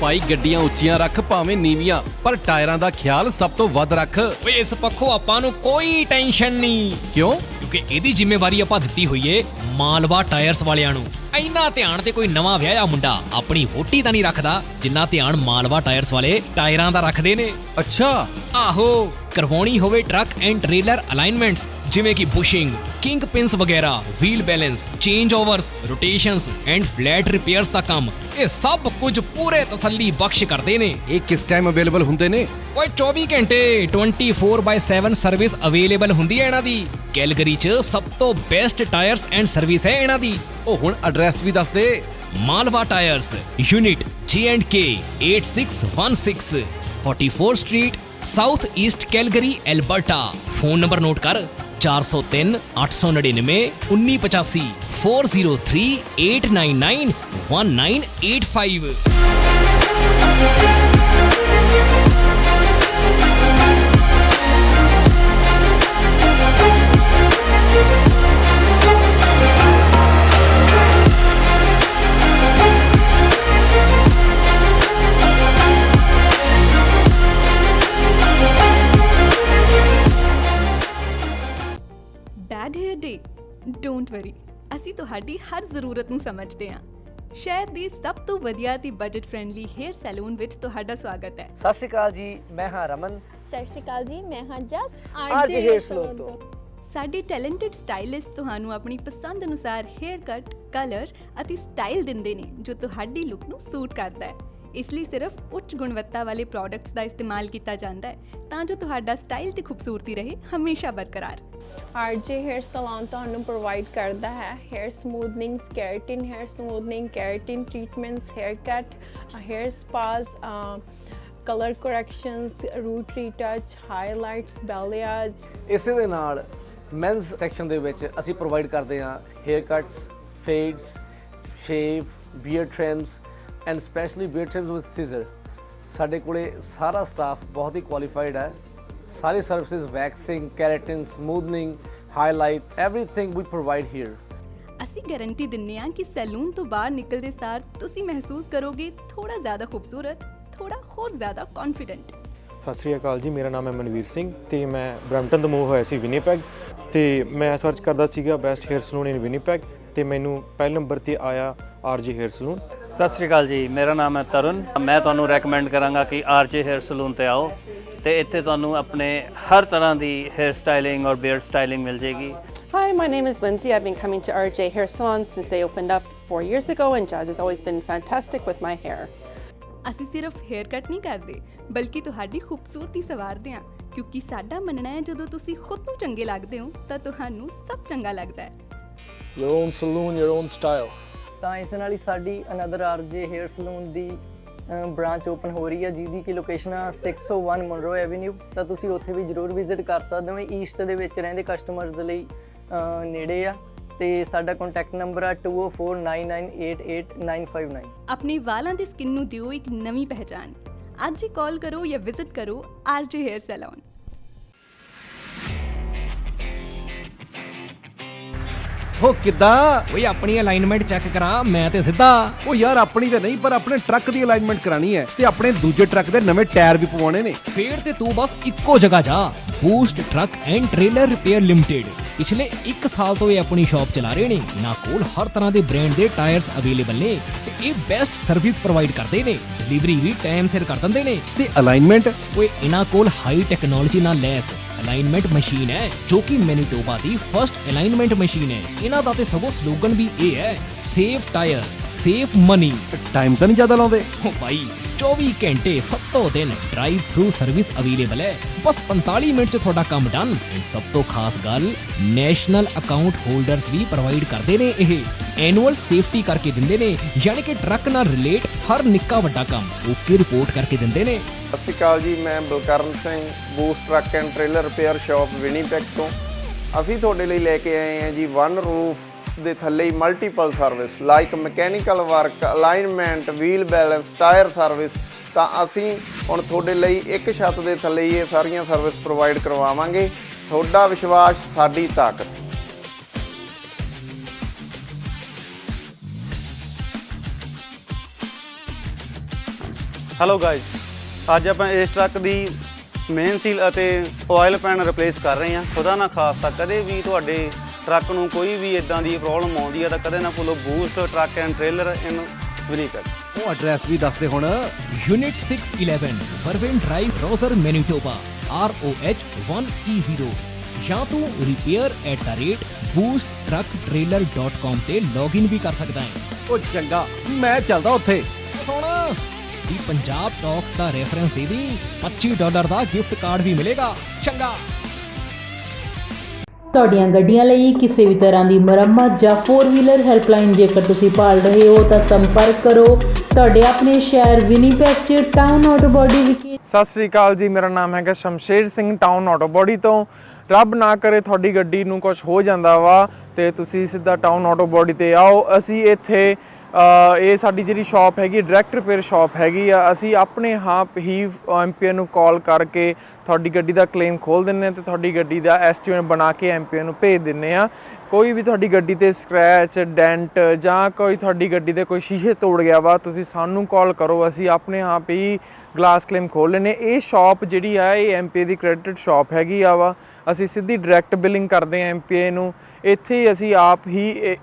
Speaker 3: ਭਾਈ, ਗੱਡੀਆਂ ਉੱਚੀਆਂ ਰੱਖ ਭਾਵੇਂ ਨੀਵੀਆਂ, ਪਰ ਟਾਇਰਾਂ ਦਾ ਖਿਆਲ ਸਭ ਤੋਂ ਵੱਧ ਰੱਖ।
Speaker 2: ਓਏ ਇਸ ਪੱਖੋਂ ਆਪਾਂ ਨੂੰ ਕੋਈ ਟੈਨਸ਼ਨ ਨਹੀਂ।
Speaker 3: ਕਿਉਂ?
Speaker 2: ਕਿਉਂਕਿ ਇਹਦੀ ਜ਼ਿੰਮੇਵਾਰੀ ਆਪਾਂ ਦਿੱਤੀ ਹੋਈ ਏ ਮਾਲਵਾ ਟਾਇਰਸ ਵਾਲਿਆਂ ਨੂੰ। ਇੰਨਾ ਧਿਆਨ ਤੇ ਕੋਈ ਨਵਾਂ ਵਿਆਹਿਆ ਮੁੰਡਾ ਆਪਣੀ ਵੋਟੀ ਦਾ ਨਹੀਂ ਰੱਖਦਾ ਜਿੰਨਾ ਧਿਆਨ ਮਾਲਵਾ ਟਾਇਰਸ ਵਾਲੇ ਟਾਇਰਾਂ ਦਾ ਰੱਖਦੇ ਨੇ।
Speaker 3: ਅੱਛਾ।
Speaker 2: ਆਹੋ, ਕਰਵਾਉਣੀ ਹੋਵੇ ਟਰੱਕ ਐਂਡ ਟ੍ਰੇਲਰ ਅਲਾਈਨਮੈਂਟਸ ਜਿਵੇਂ ਕਿ ਬੁਸ਼ਿੰਗ, ਕਿੰਗ ਪਿੰਸ ਵਗੈਰਾ, wheel balance, change overs, rotations and flat repairs ਦਾ ਕੰਮ, ਇਹ ਸਭ ਕੁਝ ਪੂਰੇ ਤਸੱਲੀ ਬਖਸ਼ ਕਰਦੇ ਨੇ।
Speaker 3: ਇਹ ਕਿਸ ਟਾਈਮ ਅਵੇਲੇਬਲ ਹੁੰਦੇ ਨੇ?
Speaker 2: ਓਏ 24 ਘੰਟੇ 24/7 ਸਰਵਿਸ ਅਵੇਲੇਬਲ ਹੁੰਦੀ ਹੈ ਇਹਨਾਂ ਦੀ। ਕੈਲਗਰੀ 'ਚ ਸਭ ਤੋਂ ਬੈਸਟ ਟਾਇਰਸ ਐਂਡ ਸਰਵਿਸ ਹੈ ਇਹਨਾਂ ਦੀ।
Speaker 3: ਉਹ ਹੁਣ ਐਡਰੈਸ ਵੀ ਦੱਸ ਦੇ।
Speaker 2: Malwa tyres, unit J&K 8616, 44 street, south east Calgary, Alberta. Phone number note ਕਰ 403 899 1985 403 899 1985।
Speaker 4: Bad hair day? Don't worry, ਅਸੀਂ ਤੁਹਾਡੀ ਹਰ ਜ਼ਰੂਰਤ ਨੂੰ ਸਮਝਦੇ ਹਾਂ। ਸ਼ਹਿਰ ਦੀ ਸਭ ਤੋਂ ਵਧੀਆ ਤੇ ਬਜਟ ਫ੍ਰੈਂਡਲੀ ਹੇਅਰ ਸੈਲੂਨ ਵਿੱਚ ਤੁਹਾਡਾ ਸਵਾਗਤ ਹੈ।
Speaker 5: ਸਤਿ ਸ਼੍ਰੀ ਅਕਾਲ ਜੀ, ਮੈਂ ਹਾਂ ਰਮਨ।
Speaker 6: ਸਤਿ ਸ਼੍ਰੀ ਅਕਾਲ ਜੀ, ਮੈਂ ਹਾਂ ਜਸ
Speaker 5: ਆਰਜੇ ਹੇਅਰ ਸਲੂਨ ਤੋਂ।
Speaker 4: ਸਾਡੇ ਟੈਲੈਂਟਡ ਸਟਾਈਲਿਸਟ ਤੁਹਾਨੂੰ ਆਪਣੀ ਪਸੰਦ ਅਨੁਸਾਰ ਹੇਅਰ ਕੱਟ, ਕਲਰ ਅਤੇ ਸਟਾਈਲ ਦਿੰਦੇ ਨੇ ਜੋ ਤੁਹਾਡੀ ਲੁੱਕ ਨੂੰ ਸੂਟ ਕਰਦਾ ਹੈ। ਇਸ ਲਈ ਸਿਰਫ ਉੱਚ ਗੁਣਵੱਤਾ ਵਾਲੇ ਪ੍ਰੋਡਕਟਸ ਦਾ ਇਸਤੇਮਾਲ ਕੀਤਾ ਜਾਂਦਾ ਹੈ ਤਾਂ ਜੋ ਤੁਹਾਡਾ ਸਟਾਈਲ ਤੇ ਖੂਬਸੂਰਤੀ ਰਹੇ ਹਮੇਸ਼ਾ ਬਰਕਰਾਰ।
Speaker 6: ਆਰਜੇ ਹੇਅਰ ਸਲੂਨ ਤੁਹਾਨੂੰ ਪ੍ਰੋਵਾਈਡ ਕਰਦਾ ਹੈ hair smoothening, keratin hair smoothening, keratin treatments, hair cut, hair spas, colour corrections, root retouch, highlights, balayage.
Speaker 5: ਇਸੇ ਦੇ ਨਾਲ ਮੈਨਸ ਸੈਕਸ਼ਨ ਦੇ ਵਿੱਚ ਅਸੀਂ ਪ੍ਰੋਵਾਈਡ ਕਰਦੇ ਹਾਂ haircuts, fades, shave, beard trims and especially beard trims with scissor. ਸਾਡੇ ਕੋਲੇ ਸਾਰਾ ਸਟਾਫ ਬਹੁਤ ਹੀ ਕੁਆਲੀਫਾਈਡ ਹੈ। ਸਾਰੀ services waxing, keratin, smoothening, highlights, everything ਵੀ ਪ੍ਰੋਵਾਈਡ ਹੇਅਰ।
Speaker 4: ਅਸੀਂ ਗਾਰੰਟੀ ਦਿੰਨੇ ਆ ਕਿ ਸੈਲੂਨ ਤੋਂ ਬਾਹਰ ਨਿਕਲਦੇ ਸਾਰ ਤੁਸੀਂ ਮਹਿਸੂਸ ਕਰੋਗੇ ਥੋੜਾ ਜ਼ਿਆਦਾ ਖੂਬਸੂਰਤ, ਥੋੜਾ ਹੋਰ ਜ਼ਿਆਦਾ ਕੌਨਫੀਡੈਂਟ।
Speaker 7: ਸਤਿ ਸ਼੍ਰੀ ਅਕਾਲ ਜੀ, ਮੇਰਾ ਨਾਮ ਹੈ ਮਨਵੀਰ ਸਿੰਘ ਤੇ ਮੈਂ ਬਰੈਂਪਟਨ ਤੋਂ ਮੂਵ ਹੋਇਆ ਸੀ ਵਿਨੀਪੈਗ ਤੇ ਮੈਂ ਸਰਚ ਕਰਦਾ ਸੀਗਾ ਬੈਸਟ ਹੇਅਰ ਸਲੂਨ ਇਨ ਵਿਨੀਪੈਗ ਤੇ ਮੈਨੂੰ ਪਹਿਲੇ ਨੰਬਰ ਤੇ ਆਇਆ ਆਰਜੇ ਹੇਅਰ ਸਲੂਨ।
Speaker 8: ਸਤਿ ਸ਼੍ਰੀ ਅਕਾਲ ਜੀ, ਮੇਰਾ ਨਾਮ ਹੈ ਤਰੁਣ। ਮੈਂ ਤੁਹਾਨੂੰ ਰეკਮੈਂਡ ਕਰਾਂਗਾ ਕਿ ਆਰਜੇ ਹੇਅਰ ਸਲੂਨ ਤੇ ਆਓ ਤੇ ਇੱਥੇ ਤੁਹਾਨੂੰ ਆਪਣੇ ਹਰ ਤਰ੍ਹਾਂ ਦੀ ਹੇਅਰ ਸਟਾਈਲਿੰਗ ਔਰ ਬੀਅਰਡ ਸਟਾਈਲਿੰਗ ਮਿਲ ਜੇਗੀ।
Speaker 9: Hi, my name is Lindsay. I've been coming to RJ Hair Salon since they opened up 4 years ago, and Jazz has always been fantastic with my hair.
Speaker 4: ਅਸੀਂ ਸਿਰਫ hair cut ਨਹੀਂ ਕਰਦੇ ਬਲਕਿ ਤੁਹਾਡੀ ਖੂਬਸੂਰਤੀ ਸੰਵਾਰਦੇ ਹਾਂ, ਕਿਉਂਕਿ ਸਾਡਾ ਮੰਨਣਾ ਹੈ ਜਦੋਂ ਤੁਸੀਂ ਖੁਦ ਨੂੰ ਚੰਗੇ ਲੱਗਦੇ ਹੋ ਤਾਂ ਤੁਹਾਨੂੰ ਸਭ ਚੰਗਾ ਲੱਗਦਾ ਹੈ।
Speaker 10: Your own saloon, your own style.
Speaker 5: ਤਾਂ ਇਸ ਨਾਲ ਹੀ ਸਾਡੀ ਅਨਦਰ ਆਰਜੇ ਹੇਅਰ ਸਲੂਨ ਦੀ ਬ੍ਰਾਂਚ ਓਪਨ ਹੋ ਰਹੀ ਹੈ ਜਿਹਦੀ ਕਿ ਲੋਕੇਸ਼ਨ ਆ 601 ਮਨਰੋ ਐਵਨਿਊ। ਤਾਂ ਤੁਸੀਂ ਉੱਥੇ ਵੀ ਜ਼ਰੂਰ ਵਿਜ਼ਿਟ ਕਰ ਸਕਦੇ ਹੋ। ਈਸਟ ਦੇ ਵਿੱਚ ਰਹਿੰਦੇ ਕਸਟਮਰਸ ਲਈ ਨੇੜੇ ਆ ਤੇ ਸਾਡਾ ਕੰਟੈਕਟ ਨੰਬਰ ਆ 2049988959।
Speaker 4: ਆਪਣੇ ਵਾਲਾਂ ਦੀ ਸਕਿਨ ਨੂੰ ਦਿਓ ਇੱਕ ਨਵੀਂ ਪਹਿਚਾਨ। ਅੱਜ ਹੀ ਕਾਲ ਕਰੋ ਜਾਂ ਵਿਜ਼ਿਟ ਕਰੋ ਆਰਜੇ ਹੇਅਰ ਸੈਲੂਨ।
Speaker 3: ਹੋ ਕਿੱਦਾਂ?
Speaker 2: ਓਏ ਆਪਣੀ ਅਲਾਈਨਮੈਂਟ ਚੈੱਕ ਕਰਾ, ਮੈਂ ਤੇ ਸਿੱਧਾ।
Speaker 3: ਉਹ ਯਾਰ ਆਪਣੀ ਤੇ ਨਹੀਂ ਪਰ ਆਪਣੇ ਟਰੱਕ ਦੀ ਅਲਾਈਨਮੈਂਟ ਕਰਾਣੀ ਹੈ ਤੇ ਆਪਣੇ ਦੂਜੇ ਟਰੱਕ ਦੇ ਨਵੇਂ ਟਾਇਰ ਵੀ ਪਵਾਉਣੇ ਨੇ।
Speaker 2: ਫੇਰ ਤੇ ਤੂੰ ਬਸ ਇੱਕੋ ਜਗ੍ਹਾ ਜਾ, boost truck and trailer repair limited. ਪਿਛਲੇ 1 ਸਾਲ ਤੋਂ ਇਹ ਆਪਣੀ ਸ਼ਾਪ ਚਲਾ ਰਹੇ ਨੇ। ਇਹਨਾਂ ਕੋਲ ਹਰ ਤਰ੍ਹਾਂ ਦੇ ਬ੍ਰਾਂਡ ਦੇ ਟਾਇਰਸ ਅਵੇਲੇਬਲ ਨੇ ਤੇ ਇਹ ਬੈਸਟ ਸਰਵਿਸ ਪ੍ਰੋਵਾਈਡ ਕਰਦੇ ਨੇ। ਡਿਲੀਵਰੀ ਵੀ ਟਾਈਮ ਸਿਰ ਕਰ ਦਿੰਦੇ ਨੇ
Speaker 3: ਤੇ ਅਲਾਈਨਮੈਂਟ
Speaker 2: ਓਏ ਇਹਨਾਂ ਕੋਲ ਹਾਈ ਟੈਕਨੋਲੋਜੀ ਨਾਲ ਲੈਸ ਅਲਾਈਨਮੈਂਟ ਮਸ਼ੀਨ ਹੈ ਜੋ ਕਿ ਮੈਨੀਟੋਬਾ ਦੀ ਫਰਸਟ ਅਲਾਈਨਮੈਂਟ ਮਸ਼ੀਨ ਹੈ। ਇਹਨਾਂ ਦਾ ਤੇ ਸਗੋਂ ਸਲੋਗਨ ਵੀ ਇਹ ਹੈ, save tyre save money.
Speaker 3: Time ਤਾਂ ਨਹੀਂ ਜ਼ਿਆਦਾ ਲਾਉਂਦੇ?
Speaker 2: ਓ ਭਾਈ 24 ਘੰਟੇ 7 ਦਿਨ ਡਰਾਈਵ ਥਰੂ ਸਰਵਿਸ ਅਵੇਲੇਬਲ ਹੈ। ਬਸ 45 ਮਿੰਟ 'ਚ ਤੁਹਾਡਾ ਕੰਮ ਡਨ। ਐਂਡ ਸਭ ਤੋਂ ਖਾਸ ਗੱਲ, ਨੈਸ਼ਨਲ ਅਕਾਊਂਟ ਹੋਲਡਰਸ ਵੀ ਪ੍ਰੋਵਾਈਡ ਕਰਦੇ ਨੇ। ਇਹ ਐਨੂਅਲ ਸੇਫਟੀ ਕਰਕੇ ਦਿੰਦੇ ਨੇ, ਯਾਨੀ ਕਿ ਟਰੱਕ ਨਾਲ ਰਿਲੇਟ ਹਰ ਨਿੱਕਾ ਵੱਡਾ ਕੰਮ ਓਕੇ ਰਿਪੋਰਟ ਕਰਕੇ ਦਿੰਦੇ ਨੇ।
Speaker 11: ਸਤਿ ਸ਼੍ਰੀ ਅਕਾਲ ਜੀ, ਮੈਂ Balkaran Singh, boost truck and trailer repair shop Winnipeg ਤੋਂ। ਅਸੀਂ ਤੁਹਾਡੇ ਲਈ ਲੈ ਕੇ ਆਏ ਹਾਂ ਜੀ ਵਨ ਰੂਫ ਦੇ ਥੱਲੇ ਹੀ multiple service like mechanical work, alignment, wheel balance, tyre service. ਤਾਂ ਅਸੀਂ ਹੁਣ ਤੁਹਾਡੇ ਲਈ ਇੱਕ ਛੱਤ ਦੇ ਥੱਲੇ ਹੀ ਇਹ ਸਾਰੀਆਂ ਸਰਵਿਸ ਪ੍ਰੋਵਾਈਡ ਕਰਵਾਵਾਂਗੇ। ਤੁਹਾਡਾ ਵਿਸ਼ਵਾਸ ਸਾਡੀ ਤਾਕਤ।
Speaker 8: ਹੈਲੋ ਗਾਇਜ਼, ਅੱਜ ਆਪਾਂ ਇਸ ਟਰੱਕ ਦੀ ਮੇਨ ਸੀਲ ਅਤੇ ਆਇਲ ਪੈਨ ਰਿਪਲੇਸ ਕਰ ਰਹੇ ਹਾਂ। ਖੁਦਾ ਨਾ ਖਾਸਤਾ ਕਦੇ ਵੀ ਤੁਹਾਡੇ ਟਰੱਕ ਨੂੰ ਕੋਈ ਵੀ ਇਦਾਂ ਦੀ ਪ੍ਰੋਬਲਮ ਆਉਂਦੀ ਹੈ ਤਾਂ ਕਦੇ ਨਾ ਭੁੱਲੋ boost truck and trailer in Winnipeg.
Speaker 3: ਉਹ ਐਡਰੈਸ ਵੀ ਦੱਸ ਦੇ ਹੁਣ।
Speaker 2: Unit 611 Verwin drive, Rosser, Manitoba, ROH 1E0 ਜਾਂ ਤੂੰ repair@boosttrucktrailer.com ਤੇ ਲੌਗਇਨ ਵੀ ਕਰ ਸਕਦਾ ਹੈ।
Speaker 3: ਉਹ ਚੰਗਾ, ਮੈਂ ਚੱਲਦਾ ਉੱਥੇ।
Speaker 2: ਸੁਣ ਦੀ ਪੰਜਾਬ ਟਾਕਸ ਦਾ ਰੈਫਰੈਂਸ ਦੇ ਦੀ, $25 ਦਾ ਗਿਫਟ ਕਾਰਡ ਵੀ ਮਿਲੇਗਾ। ਚੰਗਾ।
Speaker 12: ਤੁਹਾਡੀਆਂ ਗੱਡੀਆਂ ਲਈ ਕਿਸੇ ਵੀ ਤਰ੍ਹਾਂ ਦੀ ਮੁਰੰਮਤ ਜਾਂ 4 ਵੀਲਰ ਹੈਲਪਲਾਈਨ ਜੇਕਰ ਤੁਸੀਂ ਭਾਲ ਰਹੇ ਹੋ ਤਾਂ ਸੰਪਰਕ ਕਰੋ ਤੁਹਾਡੇ ਆਪਣੇ ਸ਼ਹਿਰ ਵਿਨੀਪੈਗ 'ਚ ਟਾਊਨ ਆਟੋ ਬਾਡੀ ਵਿਖੇ।
Speaker 7: ਸਤਿ ਸ਼੍ਰੀ ਅਕਾਲ ਜੀ, ਮੇਰਾ ਨਾਮ ਹੈਗਾ Shamsher Singh, town auto body ਤੋਂ। ਰੱਬ ਨਾ ਕਰੇ ਤੁਹਾਡੀ ਗੱਡੀ ਨੂੰ ਕੁਝ ਹੋ ਜਾਂਦਾ ਵਾ ਤੇ ਤੁਸੀਂ ਸਿੱਧਾ ਟਾਊਨ ਆਟੋ ਬਾਡੀ ਤੇ ਆਓ। ਅਸੀਂ ਇੱਥੇ ਇਹ ਸਾਡੀ ਜਿਹੜੀ ਸ਼ਾਪ ਹੈਗੀ ਡਾਇਰੈਕਟ ਰਿਪੇਅਰ ਸ਼ਾਪ ਹੈਗੀ ਆ। ਅਸੀਂ ਆਪਣੇ ਆਪ ਹੀ ਐਮਪੀਏ ਨੂੰ ਕਾਲ ਕਰਕੇ ਤੁਹਾਡੀ ਗੱਡੀ ਦਾ ਕਲੇਮ ਖੋਲ੍ਹ ਦਿੰਦੇ ਹਾਂ ਤੇ ਤੁਹਾਡੀ ਗੱਡੀ ਦਾ ਐਸਟੀਮੇਟ ਬਣਾ ਕੇ ਐਮਪੀਏ ਨੂੰ ਭੇਜ ਦਿੰਦੇ ਹਾਂ। ਕੋਈ ਵੀ ਤੁਹਾਡੀ ਗੱਡੀ ਤੇ ਸਕ੍ਰੈਚ, ਡੈਂਟ ਜਾਂ ਕੋਈ ਤੁਹਾਡੀ ਗੱਡੀ ਦੇ ਕੋਈ ਸ਼ੀਸ਼ੇ ਤੋੜ ਗਿਆ ਵਾ, ਤੁਸੀਂ ਸਾਨੂੰ ਕਾਲ ਕਰੋ, ਅਸੀਂ ਆਪਣੇ ਆਪ ਹੀ ਗਲਾਸ ਕਲੇਮ ਖੋਲ੍ਹ ਲੈਂਦੇ। ਇਹ ਸ਼ਾਪ ਜਿਹੜੀ ਆ ਇਹ ਐਮਪੀਏ ਦੀ ਕ੍ਰੈਡਿਟਡ ਸ਼ਾਪ ਹੈਗੀ ਆ ਵਾ। ਅਸੀਂ ਸਿੱਧੀ ਡਾਇਰੈਕਟ ਬਿਲਿੰਗ ਕਰਦੇ ਹਾਂ ਐਮਪੀਏ ਨੂੰ। ਇੱਥੇ ਹੀ ਅਸੀਂ ਆਪ ਹੀ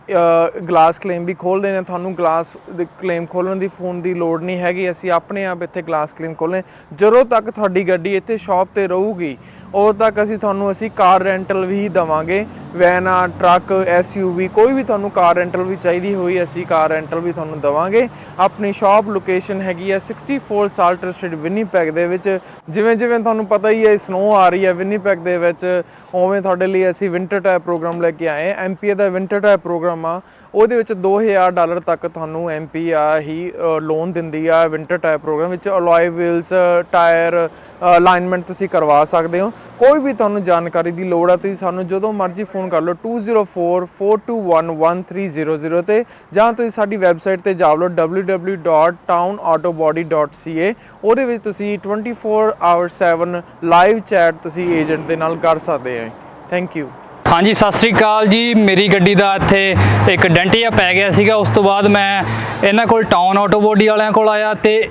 Speaker 7: ਗਲਾਸ ਕਲੇਮ ਵੀ ਖੋਲ੍ਹਦੇ ਹਾਂ। ਤੁਹਾਨੂੰ ਗਲਾਸ ਕਲੇਮ ਖੋਲ੍ਹਣ ਦੀ ਫੋਨ ਦੀ ਲੋੜ ਨਹੀਂ ਹੈਗੀ, ਅਸੀਂ ਆਪਣੇ ਆਪ ਇੱਥੇ ਗਲਾਸ ਕਲੇਮ ਖੋਲ੍ਹਦੇ। ਜਦੋਂ ਤੱਕ ਤੁਹਾਡੀ ਗੱਡੀ ਇੱਥੇ ਸ਼ਾਪ 'ਤੇ ਰਹੂਗੀ ਉਦੋਂ ਤੱਕ ਅਸੀਂ ਕਾਰ ਰੈਂਟਲ ਵੀ ਦੇਵਾਂਗੇ। ਵੈਨ ਆ, ਟਰੱਕ, SUV, ਕੋਈ ਵੀ ਤੁਹਾਨੂੰ ਕਾਰ ਰੈਂਟਲ ਵੀ ਚਾਹੀਦੀ ਹੋਈ ਅਸੀਂ ਕਾਰ ਰੈਂਟਲ ਵੀ ਤੁਹਾਨੂੰ ਦੇਵਾਂਗੇ। ਆਪਣੀ ਸ਼ਾਪ ਲੋਕੇਸ਼ਨ ਹੈਗੀ ਆ 64 ਸਾਲਟਰ ਸਟਰੀਟ ਵਿਨੀਪੈਗ ਦੇ ਵਿੱਚ। ਜਿਵੇਂ ਤੁਹਾਨੂੰ ਪਤਾ ਹੀ ਹੈ ਸਨੋ ਆ ਰਹੀ ਹੈ ਵਿਨੀਪੈਗ ਦੇ ਵਿੱਚ, ਉਵੇਂ ਤੁਹਾਡੇ ਲਈ ਅਸੀਂ ਵਿੰਟਰ ਟਾਇਰ ਪ੍ਰੋਗਰਾਮ ਲੈ ਕੇ ਆਏ। ਐਮਪੀਏ ਦਾ ਵਿੰਟਰ ਟਾਇਰ ਪ੍ਰੋਗਰਾਮ ਆ, ਉਹਦੇ ਵਿੱਚ $2000 ਤੱਕ ਤੁਹਾਨੂੰ ਐਮਪੀ ਹੀ ਲੋਨ ਦਿੰਦੀ ਆ। ਵਿੰਟਰ ਟਾਇਰ ਪ੍ਰੋਗਰਾਮ ਵਿੱਚ ਅਲੋਏ ਵੀਲਸ, ਟਾਇਰ ਅਲਾਈਨਮੈਂਟ ਤੁਸੀਂ ਕਰਵਾ ਸਕਦੇ ਹੋ। ਕੋਈ ਵੀ ਤੁਹਾਨੂੰ ਜਾਣਕਾਰੀ ਦੀ ਲੋੜ ਆ ਤੁਸੀਂ ਸਾਨੂੰ ਜਦੋਂ ਮਰਜ਼ੀ ਫੋਨ ਫ਼ੋਨ ਕਰ ਲਓ 2044211300 ਤੇ, ਜਾਂ ਤੁਸੀਂ ਸਾਡੀ ਵੈਬਸਾਈਟ ਤੇ ਜਾ ਲਓ www.townautobody.ca। ਉਹਦੇ ਵਿੱਚ ਤੁਸੀਂ 24/7 ਲਾਈਵ ਚੈਟ ਤੁਸੀਂ ਏਜੰਟ ਦੇ ਨਾਲ ਕਰ ਸਕਦੇ ਹੋ। Thank you.
Speaker 13: ਹਾਂਜੀ, ਸਤਿ ਸ੍ਰੀ ਅਕਾਲ ਜੀ। ਮੇਰੀ ਗੱਡੀ ਦਾ ਇੱਥੇ ਇੱਕ ਡੈਂਟ ਜਿਹਾ ਪੈ ਗਿਆ ਸੀਗਾ। ਉਸ ਤੋਂ ਬਾਅਦ ਮੈਂ ਇਹਨਾਂ ਕੋਲ ਟਾਊਨ ਆਟੋਬੋਡੀ ਵਾਲਿਆਂ ਕੋਲ ਆਇਆ ਤੇ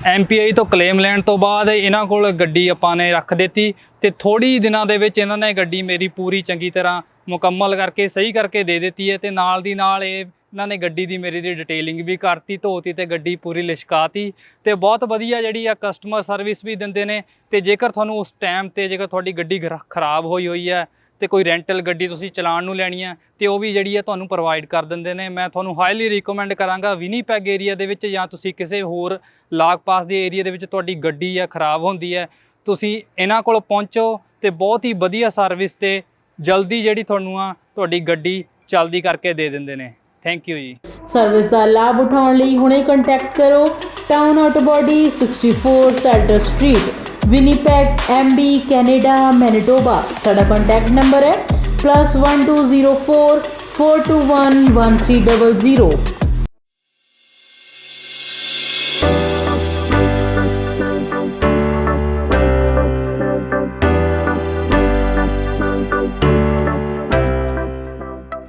Speaker 13: MPI ਤੋਂ ਕਲੇਮ ਲੈਣ ਤੋਂ ਬਾਅਦ ਇਹਨਾਂ ਕੋਲ ਗੱਡੀ ਆਪਾਂ ਨੇ ਰੱਖ ਦਿੱਤੀ ਤੇ ਥੋੜੀ ਦਿਨਾਂ ਦੇ ਵਿੱਚ ਇਹਨਾਂ ਨੇ ਗੱਡੀ ਮੇਰੀ ਪੂਰੀ ਚੰਗੀ ਤਰ੍ਹਾਂ ਮੁਕੰਮਲ ਕਰਕੇ ਸਹੀ ਕਰਕੇ ਦੇ ਦਿੱਤੀ ਹੈ ਤੇ ਨਾਲ ਦੀ ਨਾਲ ਇਹਨਾਂ ਨੇ ਗੱਡੀ ਦੀ ਮੇਰੀ ਦੀ ਡਿਟੇਲਿੰਗ ਵੀ ਕਰਤੀ, ਧੋਤੀ ਤੇ ਗੱਡੀ ਪੂਰੀ ਲਿਸ਼ਕਾਤੀ ਤੇ ਬਹੁਤ ਵਧੀਆ ਜਿਹੜੀ ਆ ਕਸਟਮਰ ਸਰਵਿਸ ਵੀ ਦਿੰਦੇ ਨੇ। ਤੇ ਜੇਕਰ ਤੁਹਾਨੂੰ ਉਸ ਟਾਈਮ ਤੇ ਜੇਕਰ ਤੁਹਾਡੀ ਗੱਡੀ ਖਰਾਬ ਹੋਈ ਹੈ ਤੇ ਕੋਈ ਰੈਂਟਲ ਗੱਡੀ ਤੁਸੀਂ ਚਲਾਉਣ ਨੂੰ ਲੈਣੀ ਹੈ ਤੇ ਉਹ ਵੀ ਜਿਹੜੀ ਹੈ ਤੁਹਾਨੂੰ ਪ੍ਰੋਵਾਈਡ ਕਰ ਦਿੰਦੇ ਨੇ। ਮੈਂ ਤੁਹਾਨੂੰ ਹਾਈਲੀ ਰਿਕਮੈਂਡ ਕਰਾਂਗਾ ਵਿਨੀਪੈਗ ਏਰੀਆ ਦੇ ਵਿੱਚ ਜਾਂ ਤੁਸੀਂ ਕਿਸੇ ਹੋਰ ਲਾਗ ਪਾਸ ਦੇ ਏਰੀਆ ਦੇ ਵਿੱਚ ਤੁਹਾਡੀ ਗੱਡੀ ਆ ਖਰਾਬ ਹੁੰਦੀ ਹੈ, ਤੁਸੀਂ ਇਹਨਾਂ ਕੋਲ ਪਹੁੰਚੋ ਤੇ ਬਹੁਤ ਹੀ ਵਧੀਆ ਸਰਵਿਸ ਤੇ ਜਲਦੀ ਜਿਹੜੀ ਤੁਹਾਨੂੰ ਆ ਤੁਹਾਡੀ ਗੱਡੀ ਚਲਦੀ ਕਰਕੇ ਦੇ ਦਿੰਦੇ ਨੇ। ਥੈਂਕ ਯੂ ਜੀ।
Speaker 12: ਸਰਵਿਸ ਦਾ ਲਾਭ ਉਠਾਉਣ ਲਈ ਹੁਣੇ ਕੰਟੈਕਟ ਕਰੋ town auto body 64 Salter street, Winnipeg, MB, Canada, Manitoba. ਸਾਡਾ ਕੰਟੈਕਟ ਨੰਬਰ ਹੈ +1204 421 1300।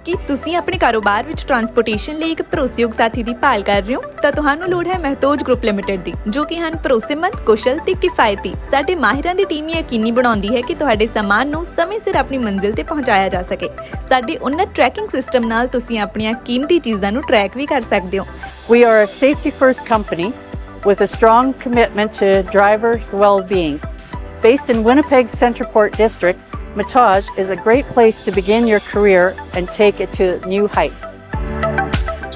Speaker 4: ਕੀ ਤੁਸੀਂ ਆਪਣੇ ਕਾਰੋਬਾਰ ਵਿੱਚ ਟਰਾਂਸਪੋਰਟੇਸ਼ਨ ਲਈ ਇੱਕ ਭਰੋਸੇਯੋਗ ਸਾਥੀ ਦੀ ਭਾਲ ਕਰ ਰਹੇ ਹੋ ਤਾਂ ਤੁਹਾਨੂੰ ਲੋੜ ਹੈ ਮਹਿਤੋਜ ਗਰੁੱਪ ਲਿਮਟਿਡ ਦੀ, ਜੋ ਕਿ ਹਨ ਭਰੋਸੇਮੰਦ, ਕੁਸ਼ਲ ਤੇ ਕਿਫਾਇਤੀ। ਸਾਡੇ ਮਾਹਿਰਾਂ ਦੀ ਟੀਮ ਯਕੀਨੀ ਬਣਾਉਂਦੀ ਹੈ ਕਿ ਤੁਹਾਡੇ ਸਾਮਾਨ ਨੂੰ ਸਮੇਂ ਸਿਰ ਆਪਣੀ ਮੰਜ਼ਿਲ ਤੇ ਪਹੁੰਚਾਇਆ ਜਾ ਸਕੇ। ਸਾਡੇ ਉન્નਤ ਟਰੈਕਿੰਗ ਸਿਸਟਮ ਨਾਲ ਤੁਸੀਂ ਆਪਣੀਆਂ ਕੀਮਤੀ ਚੀਜ਼ਾਂ ਨੂੰ ਟਰੈਕ ਵੀ ਕਰ ਸਕਦੇ ਹੋ।
Speaker 14: We are a safety first company with a strong commitment to drivers' well-being. Based in Winnipeg Centreport District, Matage is a great place to begin your career and take it to new heights.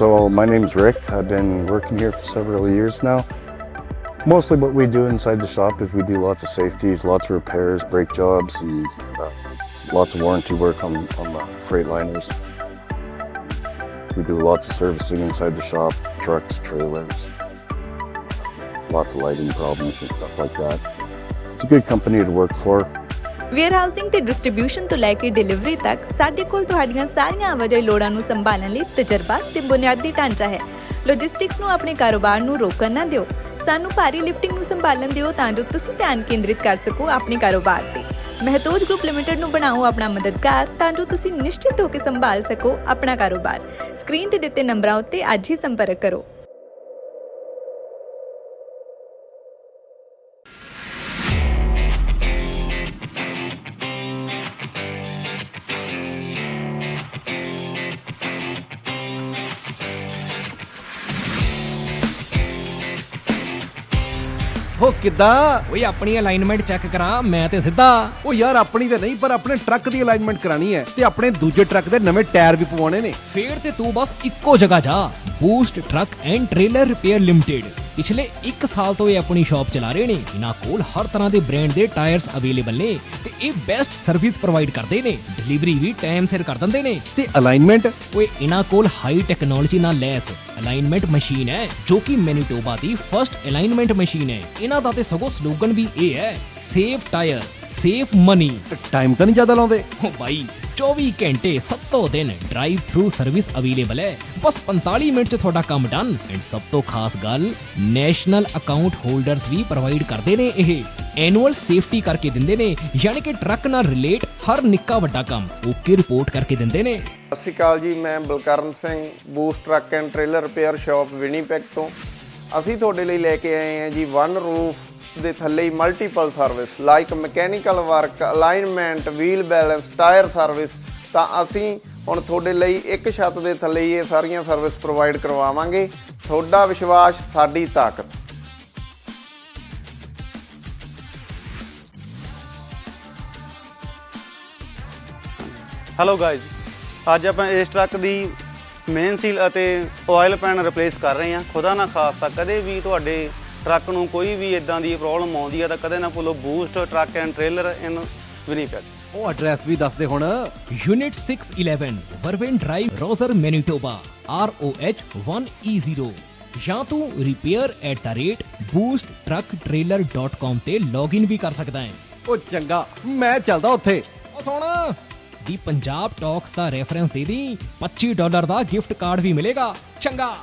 Speaker 15: So my name's Rick. I've been working here for several years now. Mostly what we do inside the shop is we do lots of safeties, lots of repairs, brake jobs, and lots of warranty work on the Freightliners. We do lots of servicing inside the shop, trucks, trailers, lots of lighting problems and stuff like that. It's a good company to work for.
Speaker 4: Warehousing ਤੇ distribution ਤੋਂ ਲੈ ਕੇ delivery ਤੱਕ ਸਾਡੇ ਕੋਲ ਤੁਹਾਡੀਆਂ ਸਾਰੀਆਂ ਆਵਾਜਾਈ ਲੋੜਾਂ ਨੂੰ ਸੰਭਾਲਣ ਲਈ ਤਜਰਬਾ ਤੇ ਬੁਨਿਆਦੀ ਢਾਂਚਾ ਹੈ। ਲੌਜਿਸਟਿਕਸ ਨੂੰ ਆਪਣੇ ਕਾਰੋਬਾਰ ਨੂੰ ਰੋਕਣ ਨਾ ਦਿਓ। ਸਾਨੂੰ ਭਾਰੀ ਲਿਫਟਿੰਗ ਨੂੰ ਸੰਭਾਲਣ ਦਿਓ ਤਾਂ ਜੋ ਤੁਸੀਂ ਧਿਆਨ ਕੇਂਦਰਿਤ ਕਰ ਸਕੋ ਆਪਣੇ ਕਾਰੋਬਾਰ ਤੇ। ਮਹਿਤੋਜ ਗਰੁੱਪ ਲਿਮਟਿਡ ਨੂੰ ਬਣਾਓ ਆਪਣਾ ਮਦਦਗਾਰ ਤਾਂ ਜੋ ਤੁਸੀਂ ਨਿਸ਼ਚਿਤ ਹੋ ਕੇ ਸੰਭਾਲ ਸਕੋ ਆਪਣਾ ਕਾਰੋਬਾਰ। ਸਕਰੀਨ ਤੇ ਦਿੱਤੇ ਨੰਬਰਾਂ ਉੱਤੇ ਅੱਜ ਹੀ ਸੰਪਰਕ ਕਰੋ।
Speaker 3: ਹੋ ਕਿੱਦਾਂ
Speaker 2: ਓਏ ਆਪਣੀ ਅਲਾਈਨਮੈਂਟ ਚੈੱਕ ਕਰਾ, ਮੈਂ ਤੇ ਸਿੱਧਾ।
Speaker 3: ਉਹ ਯਾਰ ਆਪਣੀ ਤੇ ਨਹੀਂ, ਪਰ ਆਪਣੇ ਟਰੱਕ ਦੀ ਅਲਾਈਨਮੈਂਟ ਕਰਾਣੀ ਹੈ ਤੇ ਆਪਣੇ ਦੂਜੇ ਟਰੱਕ ਦੇ ਨਵੇਂ ਟਾਇਰ ਵੀ ਪਵਾਉਣੇ ਨੇ।
Speaker 2: ਫੇਰ ਤੇ ਤੂੰ ਬਸ ਇੱਕੋ ਜਗ੍ਹਾ ਜਾ, boost truck and trailer repair limited. ਪਿਛਲੇ 1 ਸਾਲ ਤੋਂ ਇਹ ਆਪਣੀ ਸ਼ਾਪ ਚਲਾ ਰਹੇ ਨੇ। ਇਹਨਾਂ ਕੋਲ ਹਰ ਤਰ੍ਹਾਂ ਦੇ ਬ੍ਰਾਂਡ ਦੇ ਟਾਇਰਸ ਅਵੇਲੇਬਲ ਨੇ ਤੇ ਇਹ ਬੈਸਟ ਸਰਵਿਸ ਪ੍ਰੋਵਾਈਡ ਕਰਦੇ ਨੇ। ਡਿਲੀਵਰੀ ਵੀ ਟਾਈਮ ਸਿਰ ਕਰ ਦਿੰਦੇ ਨੇ।
Speaker 3: ਤੇ ਅਲਾਈਨਮੈਂਟ
Speaker 2: ਓਏ ਇਹਨਾਂ ਕੋਲ ਹਾਈ ਟੈਕਨੋਲੋਜੀ ਨਾਲ ਲੈਸ ਅਲਾਈਨਮੈਂਟ ਮਸ਼ੀਨ ਹੈ, ਜੋ ਕਿ ਮੈਨੀਟੋਬਾ ਦੀ ਫਰਸਟ ਅਲਾਈਨਮੈਂਟ ਮਸ਼ੀਨ ਹੈ। ਇਹਨਾਂ ਦਾ ਤੇ ਸਗੋਂ ਸਲੋਗਨ ਵੀ ਇਹ ਹੈ, save tyre save money.
Speaker 3: Time ਤਾਂ ਨਹੀਂ ਜ਼ਿਆਦਾ ਲਾਉਂਦੇ?
Speaker 2: ਓ ਬਾਈ 24 ਘੰਟੇ 7 ਦਿਨ ਡਰਾਈਵ ਥਰੂ ਸਰਵਿਸ ਅਵੇਲੇਬਲ ਹੈ। ਬਸ 45 ਮਿੰਟ 'ਚ ਤੁਹਾਡਾ ਕੰਮ ਡਨ। ਐਂਡ ਸਭ ਤੋਂ ਖਾਸ ਗੱਲ, ਨੈਸ਼ਨਲ ਅਕਾਊਂਟ ਹੋਲਡਰਸ ਵੀ ਪ੍ਰੋਵਾਈਡ ਕਰਦੇ ਨੇ। ਇਹ ਐਨੂਅਲ ਸੇਫਟੀ ਕਰਕੇ ਦਿੰਦੇ ਨੇ, ਯਾਨੀ ਕਿ ਟਰੱਕ ਨਾਲ ਰਿਲੇਟ ਹਰ ਨਿੱਕਾ ਵੱਡਾ ਕੰਮ ਓਕੇ ਰਿਪੋਰਟ ਕਰਕੇ ਦਿੰਦੇ ਨੇ।
Speaker 11: ਸਤਿ ਸ਼੍ਰੀ ਅਕਾਲ ਜੀ, ਮੈਂ Balkaran Singh, boost truck and trailer repair shop Winnipeg ਤੋਂ। ਅਸੀਂ ਤੁਹਾਡੇ ਲਈ ਲੈ ਕੇ ਆਏ ਹਾਂ ਜੀ ਵਨ ਰੂਫ ਦੇ ਥੱਲੇ ਹੀ multiple service like mechanical work, alignment, wheel balance, tyre service. ਤਾਂ ਅਸੀਂ ਹੁਣ ਤੁਹਾਡੇ ਲਈ ਇੱਕ ਛੱਤ ਦੇ ਥੱਲੇ ਹੀ ਇਹ ਸਾਰੀਆਂ ਸਰਵਿਸ ਪ੍ਰੋਵਾਈਡ ਕਰਵਾਵਾਂਗੇ। ਤੁਹਾਡਾ ਵਿਸ਼ਵਾਸ ਸਾਡੀ ਤਾਕਤ।
Speaker 8: ਹੈਲੋ ਗਾਇਜ਼, ਅੱਜ ਆਪਾਂ ਇਸ ਟਰੱਕ ਦੀ ਮੇਨ ਸੀਲ ਅਤੇ ਆਇਲ ਪੈਨ ਰਿਪਲੇਸ ਕਰ ਰਹੇ ਹਾਂ। ਖੁਦਾ ਨਾ ਖਾਸਤਾ ਕਦੇ ਵੀ ਤੁਹਾਡੇ ਟਰੱਕ ਨੂੰ ਕੋਈ ਵੀ ਇਦਾਂ ਦੀ ਪ੍ਰੋਬਲਮ ਆਉਂਦੀ ਹੈ ਤਾਂ ਕਦੇ ਨਾ ਭੁੱਲੋ boost truck and trailer in Winnipeg.
Speaker 3: ਉਹ ਐਡਰੈਸ ਵੀ ਦੱਸ ਦੇ ਹੁਣ।
Speaker 2: Unit 611 Vervain drive, Rosser, Manitoba, ROH1E0। ਜਾਂ ਤੂੰ repair@boosttrucktrailer.com ਤੇ ਲੌਗਇਨ ਵੀ ਕਰ ਸਕਦਾ ਹੈ।
Speaker 3: ਉਹ ਚੰਗਾ, ਮੈਂ ਚੱਲਦਾ ਉੱਥੇ।
Speaker 2: ਉਹ ਸੁਣ, ਦੀ ਪੰਜਾਬ ਟਾਕਸ ਦਾ ਰੈਫਰੈਂਸ ਦੇ ਦੀ, $25 ਦਾ ਗਿਫਟ ਕਾਰਡ ਵੀ ਮਿਲੇਗਾ। ਚੰਗਾ।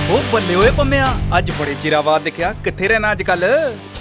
Speaker 16: ਉਹ ਬੱਲੇ ਓਏ ਪੰਮਿਆ, ਅੱਜ ਬੜੇ ਚਿਰਾਂ ਬਾਅਦ ਦਿਖਿਆ। ਕਿੱਥੇ ਰਹਿਣਾ ਅੱਜ ਕੱਲ?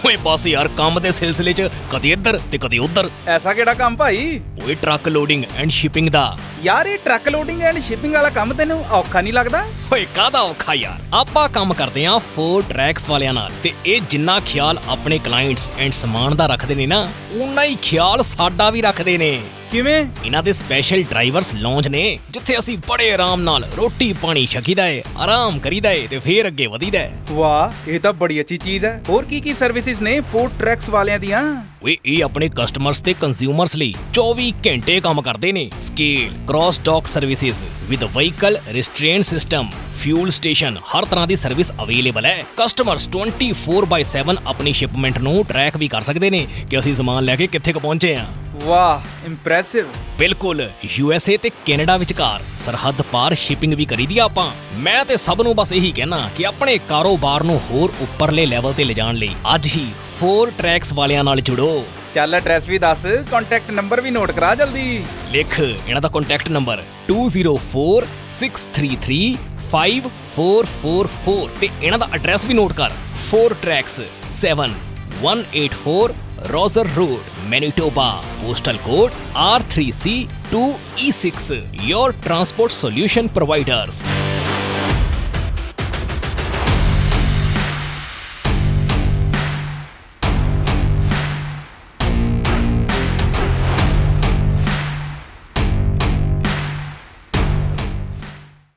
Speaker 2: ਓਏ ਬਸ ਯਾਰ, ਕੰਮ ਦੇ ਸਿਲਸਿਲੇ 'ਚ ਕਦੇ ਇੱਧਰ ਤੇ ਕਦੇ ਉੱਧਰ।
Speaker 16: ਐਸਾ ਕਿਹੜਾ ਕੰਮ ਭਾਈ?
Speaker 2: ਓਏ ਟਰੱਕ ਲੋਡਿੰਗ ਐਂਡ ਸ਼ਿਪਿੰਗ ਦਾ।
Speaker 16: ਯਾਰ ਇਹ ਟਰੱਕ ਲੋਡਿੰਗ ਐਂਡ ਸ਼ਿਪਿੰਗ ਵਾਲਾ ਕੰਮ ਤੈਨੂੰ ਔਖਾ ਨਹੀਂ ਲੱਗਦਾ?
Speaker 2: ਓਏ ਕਾਹਦਾ ਔਖਾ ਯਾਰ, ਆਪਾਂ ਕੰਮ ਕਰਦੇ ਆਂ 4 ਟਰੈਕਸ ਵਾਲਿਆਂ ਨਾਲ, ਤੇ ਇਹ ਜਿੰਨਾ ਖਿਆਲ ਆਪਣੇ ਕਲਾਇੰਟਸ ਐਂਡ ਸਮਾਨ ਦਾ ਰੱਖਦੇ ਨੇ ਨਾ, ਉਨਾ ਹੀ ਖਿਆਲ ਸਾਡਾ ਵੀ ਰੱਖਦੇ ਨੇ।
Speaker 16: ਕਿਵੇਂ?
Speaker 2: ਇਹਨਾਂ ਦੇ ਸਪੈਸ਼ਲ ਡਰਾਈਵਰਸ ਲੌਂਜ ਨੇ, ਜਿੱਥੇ ਅਸੀਂ ਬੜੇ ਆਰਾਮ ਨਾਲ ਰੋਟੀ ਪਾਣੀ ਛਕੀਦਾ ਏ, ਆਰਾਮ ਕਰੀਦਾ ਏ ਤੇ ਫੇਰ ਅੱਗੇ ਵਧੀਦਾ ਏ।
Speaker 16: ਵਾਹ, ਇਹ ਤਾਂ ਬੜੀ ਅੱਛੀ ਚੀਜ਼ ਹੈ। ਹੋਰ ਕੀ ਸਰਵਿਸਿਜ਼ ਨੇ 4 ਟਰੈਕਸ ਵਾਲਿਆਂ ਦੀਆਂ?
Speaker 2: ਓਏ ਇਹ ਆਪਣੇ ਕਸਟਮਰਸ ਤੇ ਕੰਜ਼ਿਊਮਰਸ ਲਈ 24 ਘੰਟੇ ਕੰਮ ਕਰਦੇ ਨੇ। Scale, cross dock services with vehicle restraint system, fuel station, ਹਰ ਤਰ੍ਹਾਂ ਦੀ ਸਰਵਿਸ ਅਵੇਲੇਬਲ ਹੈ। ਕਸਟਮਰਸ 24/7 ਆਪਣੀ ਸ਼ਿਪਮੈਂਟ ਨੂੰ ਟਰੈਕ ਵੀ ਕਰ ਸਕਦੇ ਨੇ ਕਿ ਅਸੀਂ ਸਮਾਨ ਲੈ ਕੇ ਕਿੱਥੇ ਕੁ ਪਹੁੰਚੇ ਆ।
Speaker 16: ਵਾਹ, ਇੰਪ੍ਰੈਸਿਵ।
Speaker 2: ਬਿਲਕੁਲ, USA ਤੇ ਕੈਨੇਡਾ ਵਿਚਕਾਰ ਸਰਹੱਦ ਪਾਰ ਸ਼ਿਪਿੰਗ ਵੀ ਕਰੀਦੀ ਆ ਆਪਾਂ। ਮੈਂ ਤੇ ਸਭ ਨੂੰ ਬਸ ਇਹੀ ਕਹਿਣਾ ਕਿ ਆਪਣੇ ਕਾਰੋਬਾਰ ਨੂੰ ਹੋਰ ਉੱਪਰਲੇ ਲੈਵਲ ਤੇ ਲਿਜਾਣ ਲਈ ਅੱਜ ਹੀ 4 ਟਰੈਕਸ ਵਾਲਿਆਂ ਨਾਲ ਜੁੜੋ।
Speaker 16: ਚੱਲ ਐਡਰੈਸ ਵੀ ਦੱਸ, ਕੰਟੈਕਟ ਨੰਬਰ ਵੀ ਨੋਟ ਕਰਾ ਜਲਦੀ।
Speaker 2: ਲਿਖ ਇਹਨਾਂ ਦਾ ਕੰਟੈਕਟ ਨੰਬਰ 2046335444 ਤੇ ਇਹਨਾਂ ਦਾ ਐਡਰੈਸ ਵੀ ਨੋਟ ਕਰ। 4 tracks 7184 Roser Road, Manitoba, postal code R3C2E6. Your transport solution providers.